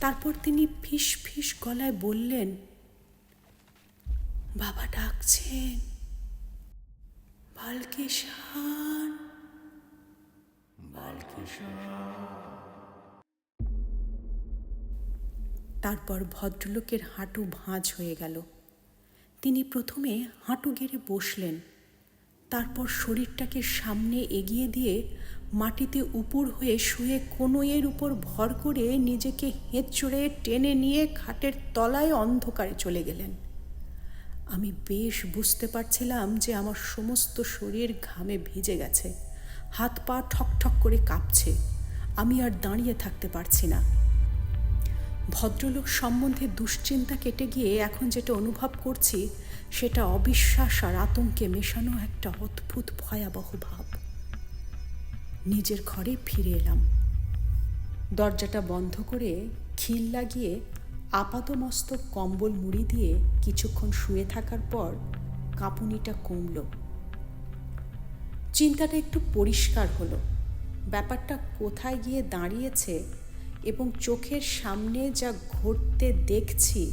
তারপর তিনি ফিস ফিস গলায় বললেন, বাবা ডাকছেন, বালকিষান। তারপর ভদ্রলোকের হাঁটু ভাঁজ হয়ে গেল। তিনি প্রথমে হাঁটু গেড়ে বসলেন, তারপর শরীরটাকে সামনে এগিয়ে দিয়ে মাটিতে উপুর হয়ে শুয়ে কনুইয়ের উপর ভর করে নিজেকে হেঁচড়ে টেনে নিয়ে খাটের তলায় অন্ধকারে চলে গেলেন। আমি বেশ বুঝতে পারছিলাম যে আমার সমস্ত শরীর ঘামে ভিজে গেছে, হাত পা ঠকঠক করে কাঁপছে। আমি আর দাঁড়িয়ে থাকতে পারছি না। ভদ্রলোক সম্বন্ধে দুশ্চিন্তা কেটে গিয়ে এখন যেটা অনুভব করছি, সেটা অবিশ্বাস আর আতঙ্কে মেশানো একটা অদ্ভুত ভয়াবহ ভাব। নিজের ঘরে ফিরে এলাম। দরজাটা বন্ধ করে খিল লাগিয়ে আপাতমস্তক কম্বল মুড়ি দিয়ে কিছুক্ষণ শুয়ে থাকার পর কাঁপুনিটা কমল। চিন্তাটা একটু পরিষ্কার হলো। ব্যাপারটা কোথায় গিয়ে দাঁড়িয়েছে এবং চোখের সামনে যা ঘটতে দেখছি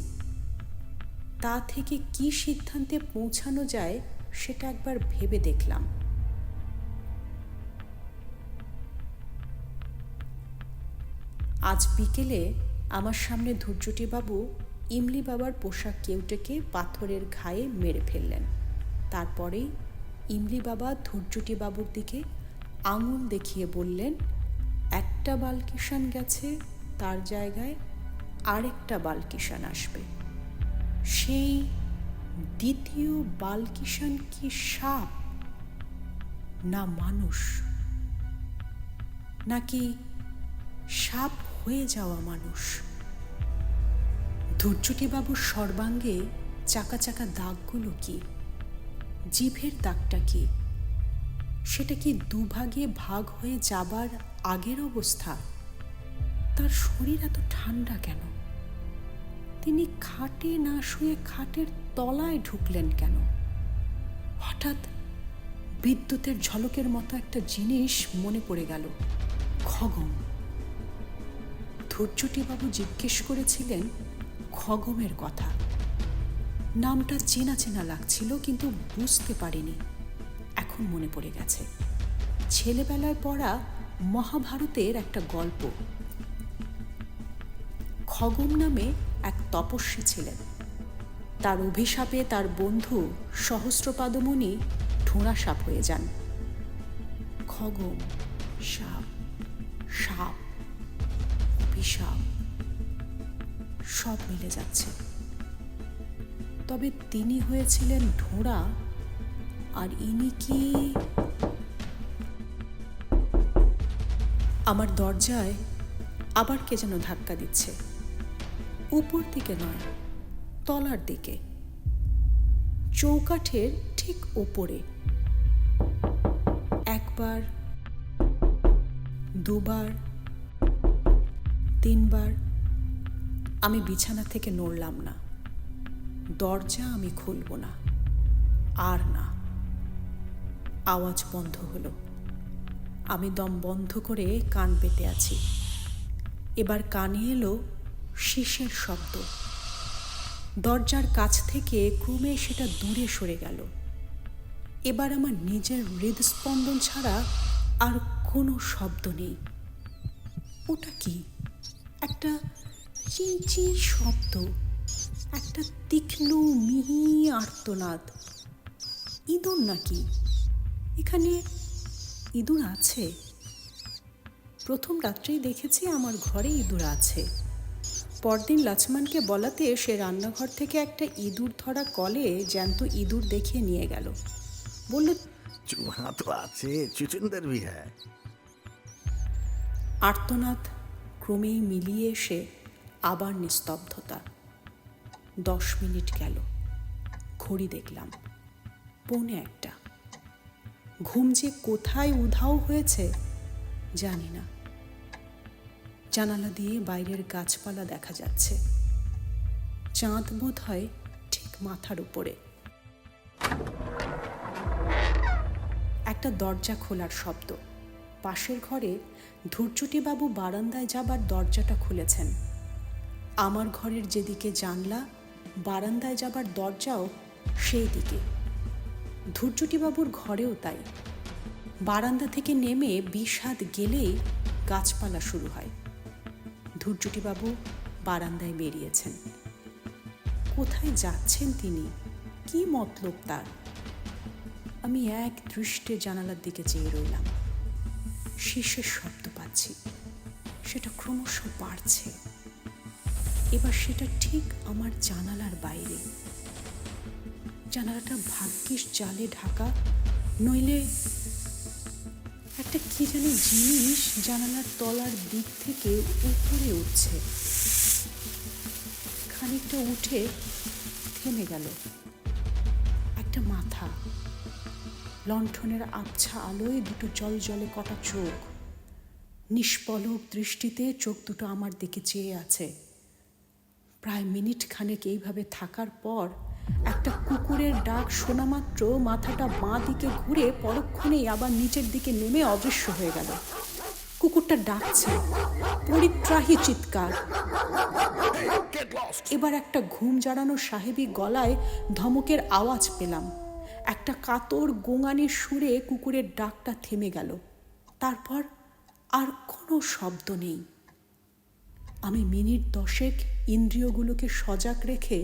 তা থেকে কি সিদ্ধান্তে পৌঁছানো যায় সেটা একবার ভেবে দেখলাম। আজ বিকেলে আমার সামনে ধূর্যটিবাবু ইমলি বাবার পোশাক কেউটেকে পাথরের ঘায়ে মেরে ফেললেন। তারপরেই ইমলি বাবা ধূর্যটিবাবুর দিকে আঙুল দেখিয়ে বললেন, একটা বালকিষান গেছে, তার জায়গায় আরেকটা বালকিষান আসবে। সেই দ্বিতীয় বালকিষান কি সাপ, না মানুষ, নাকি সাপ হয়ে যাওয়া মানুষ? ধূর্যটিবাবুর সর্বাঙ্গে চাকা চাকা দাগগুলো কি? জিভের দাগটা কি? সেটা কি দুভাগে ভাগ হয়ে যাবার আগের অবস্থা? তার শরীর এত ঠান্ডা কেন? তিনি খাটে না শুয়ে খাটের তলায় ঢুকলেন কেন? হঠাৎ বিদ্যুতের ঝলকের মতো একটা জিনিস মনে পড়ে গেল, খগম। ধূর্যটিবাবু জিজ্ঞেস করেছিলেন খগমের কথা। নামটা চেনা চেনা লাগছিল, কিন্তু বুঝতে পারিনি। এখন মনে পড়ে গেছে, ছেলেবেলায় পড়া মহাভারতের একটা গল্প। খগম নামে এক তপস্বী ছিলেন। তার অভিশাপে তার বন্ধু সহস্রপাদমুনি ঠোঁড়া সাপ হয়ে যান। খগম, সাপ, সাপ, অভিশাপ, সব মিলে যাচ্ছে। তবে তিনি হয়েছিলেন ঢোঁড়া, আর ইনি কি? আমার দরজায় আবার কে যেন ধাক্কা দিচ্ছে, উপর দিকে নয়, তলার দিকে, চৌকাঠের ঠিক ওপরে। একবার, দুবার, তিনবার। আমি বিছানা থেকে নড়লাম না। দরজা আমি খুলব না, আর না। আওয়াজ বন্ধ হলো। আমি দম বন্ধ করে কান পেতে আছি। এবার কানে এলো শীষের শব্দ। দরজার কাছ থেকে ক্রমে সেটা দূরে সরে গেল। এবার আমার নিজের হৃদস্পন্দন ছাড়া আর কোনো শব্দ নেই। ওটা কি? একটা চিঁচি শব্দ, একটা তীক্ষ্ণ মিহি আর্তনাদ। ইঁদুর নাকি? এখানে ইঁদুর আছে? প্রথম রাত্রেই দেখেছি আমার ঘরে ইঁদুর আছে। পরদিন লক্ষ্মণকে বলাতে সে রান্নাঘর থেকে একটা ইঁদুর ধরা কলে জ্যান্ত ইঁদুর দেখিয়ে নিয়ে গেল। বলল, চুহা তো আছে, চুচুন্দর ভি হ্যায়। আর্তনাদ ক্রমেই মিলিয়ে এসে আবার নিস্তব্ধতা। 10 মিনিট গেল। ঘড়ি দেখলাম, 1:45। ঘুম যে কোথায় উধাও হয়েছে জানি না। জানালা দিয়ে বাইরের গাছপালা দেখা যাচ্ছে। চাঁদ বোধ হয় ঠিক মাথার উপরে। একটা দরজা খোলার শব্দ। পাশের ঘরে ধূর্চটিবাবু বারান্দায় যাবার দরজাটা খুলেছেন। আমার ঘরের যেদিকে জানলা, বারান্দায় যাবার দরজাও সেই দিকে। ধূর্চটিবাবুর ঘরেও তাই। বারান্দা থেকে নেমে 20 হাত গেলেই গাছপালা শুরু হয়। ধূর্চটিবাবু বারান্দায় বেরিয়েছেন। কোথায় যাচ্ছেন তিনি? কি মতলব তার? আমি এক দৃষ্টে জানালার দিকে চেয়ে রইলাম। শীষের শব্দ পাচ্ছি, সেটা ক্রমশ বাড়ছে। এবার সেটা ঠিক আমার জানালার বাইরে। জানালাটা ভাগ্যিস জালে ঢাকা, নইলে একটা কি জানি জিনিস জানালার তলার দিক থেকে উপরে উঠছে। খানিকটা উঠে থেমে গেল। একটা মাথা, লণ্ঠনের আবছা আলোয় দুটো জলজলে কটা চোখ। নিষ্পলক দৃষ্টিতে চোখ দুটো আমার দিকে চেয়ে আছে। প্রায় মিনিট খানেক এইভাবে থাকার পর একটা কুকুরের ডাক শোনা মাত্র মাথাটা বাঁ দিকে ঘুরে পরক্ষণেই আবার নিচের দিকে নেমে অদৃশ্য হয়ে গেল। কুকুরটা ডাকছে, পরিত্রাহী চিৎকার। এবার একটা ঘুম জড়ানো সাহেবী গলায় ধমকের আওয়াজ পেলাম। একটা কাতর গোঙানির সুরে কুকুরের ডাকটা থেমে গেল। তারপর আর কোনো শব্দ নেই। আমি মিনিট 10 ইন্দ্রিয়গুলোকে সজাগ রেখে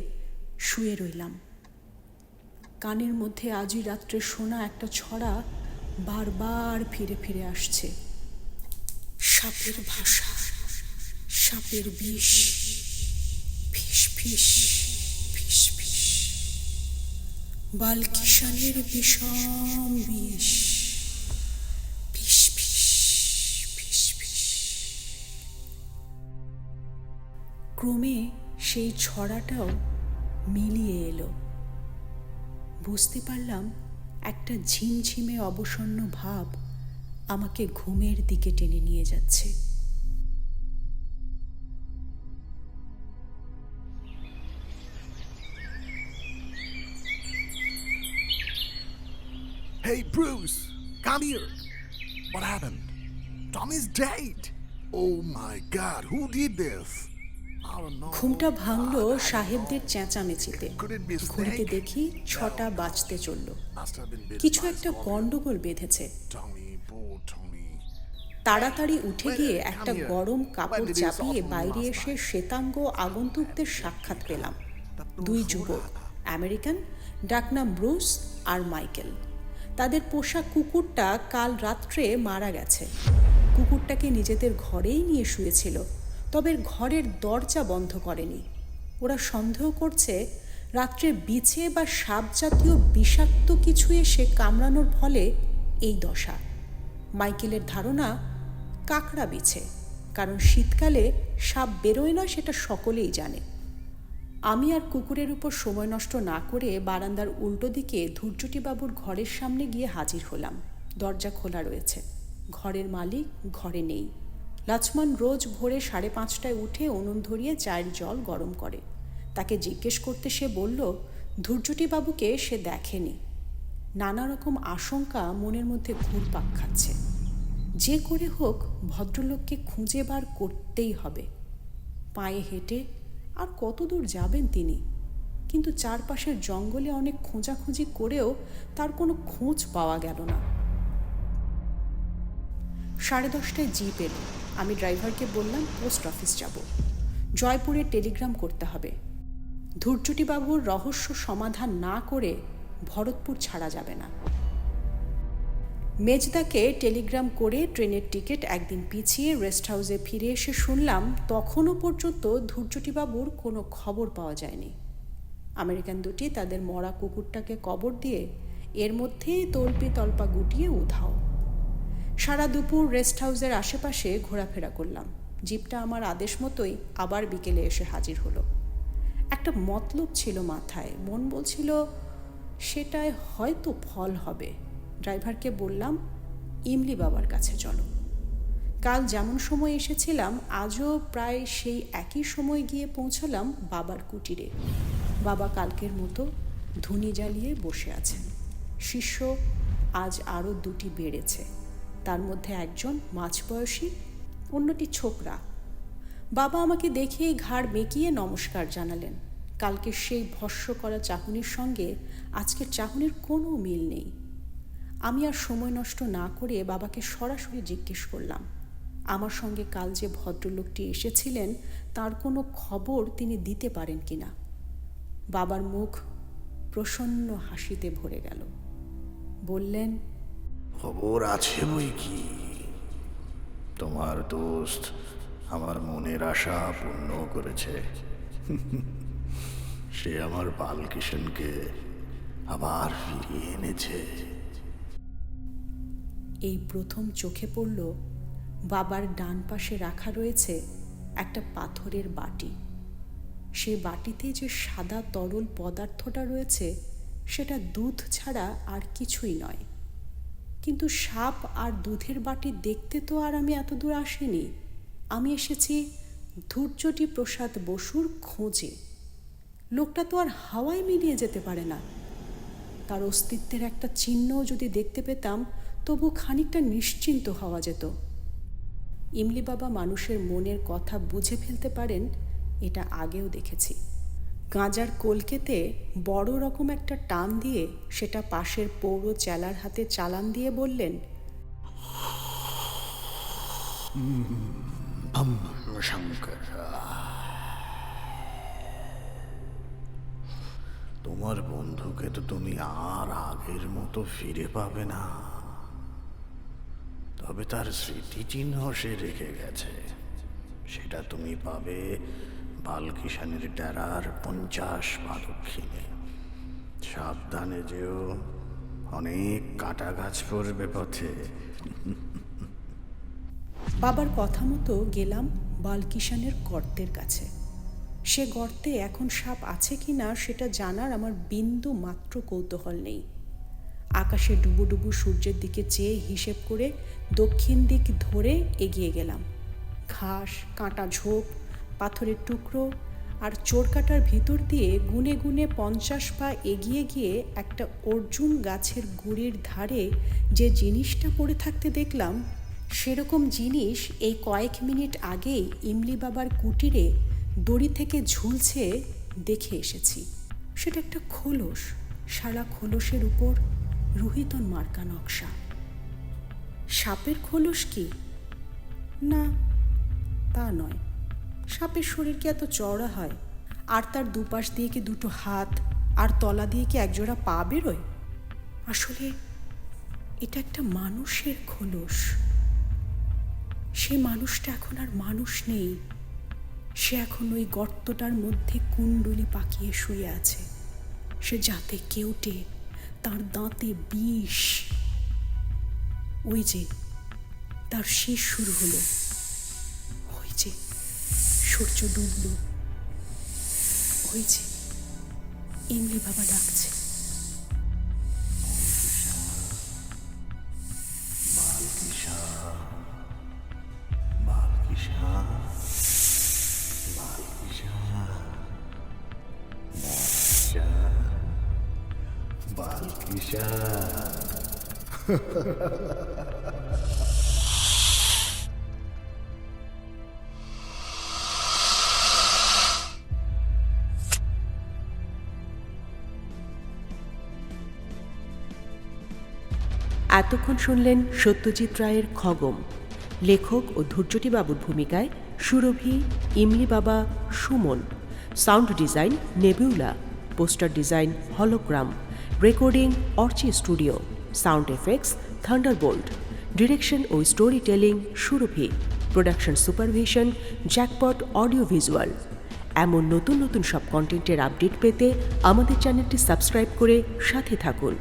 শুয়ে রইলাম। কানের মধ্যে আজই রাত্রে শোনা একটা ছড়া বারবার ফিরে ফিরে আসছে। সাপের ভাষা, সাপের বিষ, ফিস ফিস ফিস ফিস, বালকিশানের বিষম বিষ, ফিস ফিস ফিস ফিস। ক্রমে সেই ছড়াটাও মিলিয়ে এলো। বুঝতে পারলাম একটা ঝিমঝিমে অবসন্ন ভাব আমাকে ঘুমের দিকে টেনে নিয়ে যাচ্ছে। Hey, Bruce, come here. What happened? Tommy's dead. Oh my God, who did this? I don't know. ঘুমটা ভাঙলো সাহেবদের চেঁচামেচিতে। Could it be a ঘড়িতে snake? দেখি 6টা বাজতে চলল। Must have been bitten কিছু by a একটা scorpion. গন্ডগোল বেঁধেছে। Tommy, poor Tommy. তাড়াতাড়ি উঠে গিয়ে Come একটা here. গরম When কাপড় did this চাপিয়ে awful বাইরে last এসে night? শ্বেতাঙ্গ আগন্তুকদের সাক্ষাৎ পেলাম। 2 যুবক, আমেরিকান, ডাকনাম ব্রুস আর মাইকেল। তাদের পোষা কুকুরটা কাল রাত্রে মারা গেছে। কুকুরটাকে নিজেদের ঘরেই নিয়ে শুয়েছিল, তবে ঘরের দরজা বন্ধ করেনি। ওরা সন্দেহ করছে রাত্রে বিছে বা সাপ জাতীয় বিষাক্ত কিছু এসে কামড়ানোর ফলে এই দশা। মাইকেলের ধারণা কাঁকড়া বিছে, কারণ শীতকালে সাপ বেরোয় না সেটা সকলেই জানে। আমি আর কুকুরের উপর সময় নষ্ট না করে বারান্দার উল্টো দিকে ধূর্যটিবাবুর ঘরের সামনে গিয়ে হাজির হলাম। দরজা খোলা রয়েছে। ঘরের মালিক ঘরে নেই। লক্ষ্মণ রোজ ভোরে 5:30টায় উঠে উনুন ধরিয়ে চায়ের জল গরম করে। তাকে জিজ্ঞেস করতে সে বলল ধূর্যটিবাবুকে সে দেখেনি। নানা রকম আশঙ্কা মনের মধ্যে ঘুরপাক খাচ্ছে। যে করে হোক ভদ্রলোককে খুঁজে বার করতেই হবে। পায়ে হেঁটে আর কত দূর যাবেন তিনি? কিন্তু চারপাশের জঙ্গলে অনেক খোঁজাখুঁজি করেও তার কোনো খোঁজ পাওয়া গেল না। 10:30টায় জিপ এলো। আমি ড্রাইভারকে বললাম পোস্ট অফিস যাব, জয়পুরে টেলিগ্রাম করতে হবে। ধূর্যটিবাবুর রহস্য সমাধান না করে ভরতপুর ছাড়া যাবে না। মেজদাকে টেলিগ্রাম করে ট্রেনের টিকিট একদিন পিছিয়ে রেস্ট হাউসে ফিরে এসে শুনলাম তখনও পর্যন্ত ধূর্যটিবাবুর কোনো খবর পাওয়া যায়নি। আমেরিকান দুটি তাদের মরা কুকুরটাকে কবর দিয়ে এর মধ্যেই তল্পি তল্পা গুটিয়ে উধাও। সারা দুপুর রেস্ট হাউসের আশেপাশে ঘোরাফেরা করলাম। জিপটা আমার আদেশ মতোই আবার বিকেলে এসে হাজির হলো। একটা মতলব ছিল মাথায়, মন বলছিল সেটায় হয়তো ফল হবে। ড্রাইভারকে বললাম ইমলি বাবার কাছে চলো। কাল যেমন সময় এসেছিলাম আজও প্রায় সেই একই সময় গিয়ে পৌঁছলাম বাবার কুটিরে। বাবা কালকের মতো ধুনি জ্বালিয়ে বসে আছেন। শিষ্য আজ আরও 2টি বেড়েছে, তার মধ্যে একজন মাঝবয়সী, অন্যটি ছোকরা। বাবা আমাকে দেখেই ঘাড় বেঁকিয়ে নমস্কার জানালেন। কালকের সেই ভস্য করা চাহনির সঙ্গে আজকের চাহনির কোনো মিল নেই। আমি আর সময় নষ্ট না করে বাবাকে সরাসরি জিজ্ঞেস করলাম আমার সঙ্গে কাল যে ভদ্রলোকটি এসেছিলেন তার কোনো খবর তিনি দিতে পারেন কিনা। বাবার মুখ প্রসন্ন হাসিতে ভরে গেল। বললেন, খবর আছে বই কি। তোমার দোস্ত আমার মনের আশা পূর্ণ করেছে। সে আমার বালকিশনকে আবার ফিরিয়ে এনেছে। এই প্রথম চোখে পড়ল বাবার ডান পাশে রাখা রয়েছে একটা পাথরের বাটি। সে বাটিতে যে সাদা তরল পদার্থটা রয়েছে সেটা দুধ ছাড়া আর কিছুই নয়। কিন্তু সাপ আর দুধের বাটি দেখতে তো আর আমি এত দূর আসিনি। আমি এসেছি ধূর্যটি প্রসাদ বসুর খোঁজে। লোকটা তো আর হাওয়ায় মিলিয়ে যেতে পারে না। তার অস্তিত্বের একটা চিহ্নও যদি দেখতে পেতাম তবু খানিকটা নিশ্চিন্ত হওয়া যেত। ইমলি বাবা মানুষের মনের কথা বুঝে ফেলতে পারেন এটা আগেও দেখেছি। গাঁজার কলকেতে বড় রকম একটা টান দিয়ে সেটা পাশের পৌর চেলার হাতে চালান দিয়ে বললেন, শঙ্কর, তোমার বন্ধুকে তো তুমি আর আগের মতো ফিরে পাবে না, তবে তার স্মৃতিচিহ্ন সে রেখে গেছে। সেটা তুমি পাবে বালকিশানের ডেরার 50 পা দক্ষিণে। সাবধানে যেও, অনেক কাটা গাছ পড়বে পথে। বাবার কথা মতো গেলাম বালকিশানের গর্তের কাছে। সে গর্তে এখন সাপ আছে কি না সেটা জানার আমার বিন্দু মাত্র কৌতূহল নেই। আকাশে ডুবুডুবু সূর্যের দিকে চেয়ে হিসেব করে দক্ষিণ দিক ধরে এগিয়ে গেলাম। ঘাস, কাঁটা ঝোপ, পাথরের টুকরো আর চোরকাটার ভিতর দিয়ে গুনে গুনে 50 পা এগিয়ে গিয়ে একটা অর্জুন গাছের গুড়ির ধারে যে জিনিসটা পড়ে থাকতে দেখলাম, সেরকম জিনিস এই কয়েক মিনিট আগেই ইমলি বাবার কুটিরে দড়ি থেকে ঝুলছে দেখে এসেছি। সেটা একটা খোলস, সারা খোলসের উপর রুহিতন মার্কা নকশা। সাপের খোলস কি? না, তা নয়। সাপের শরীর কি এত চওড়া হয়? আর তার দুপাশ দিয়ে কি 2টো হাত আর তলা দিয়ে কি একজোড়া পা বেরোয়? আসলে এটা একটা মানুষের খোলস। সে মানুষটা এখন আর মানুষ নেই। সে এখন ওই গর্তটার মধ্যে কুণ্ডলি পাকিয়ে শুয়ে আছে। সে যাতে কেউটে, তার দাঁতে বিষ। ওই যে তার শেষ শুরু হলো। ওই যে সূর্য ডুবল, ওই যে ইমলি বাবা ডাকছে। এতক্ষণ শুনলেন সত্যজিৎ রায়ের খগম। লেখক ও ধৈর্যটি বাবুর ভূমিকায় সুরভি, ইমলি বাবা, Suman. Sound design nebula, poster design hologram, recording Archi studio, sound effects thunderbolt, direction ও story telling Surabhi, production supervision jackpot audio visual. এমন নতুন নতুন সব কন্টেন্টের আপডেট পেতে আমাদের চ্যানেলটি সাবস্ক্রাইব করে সাথে থাকুন।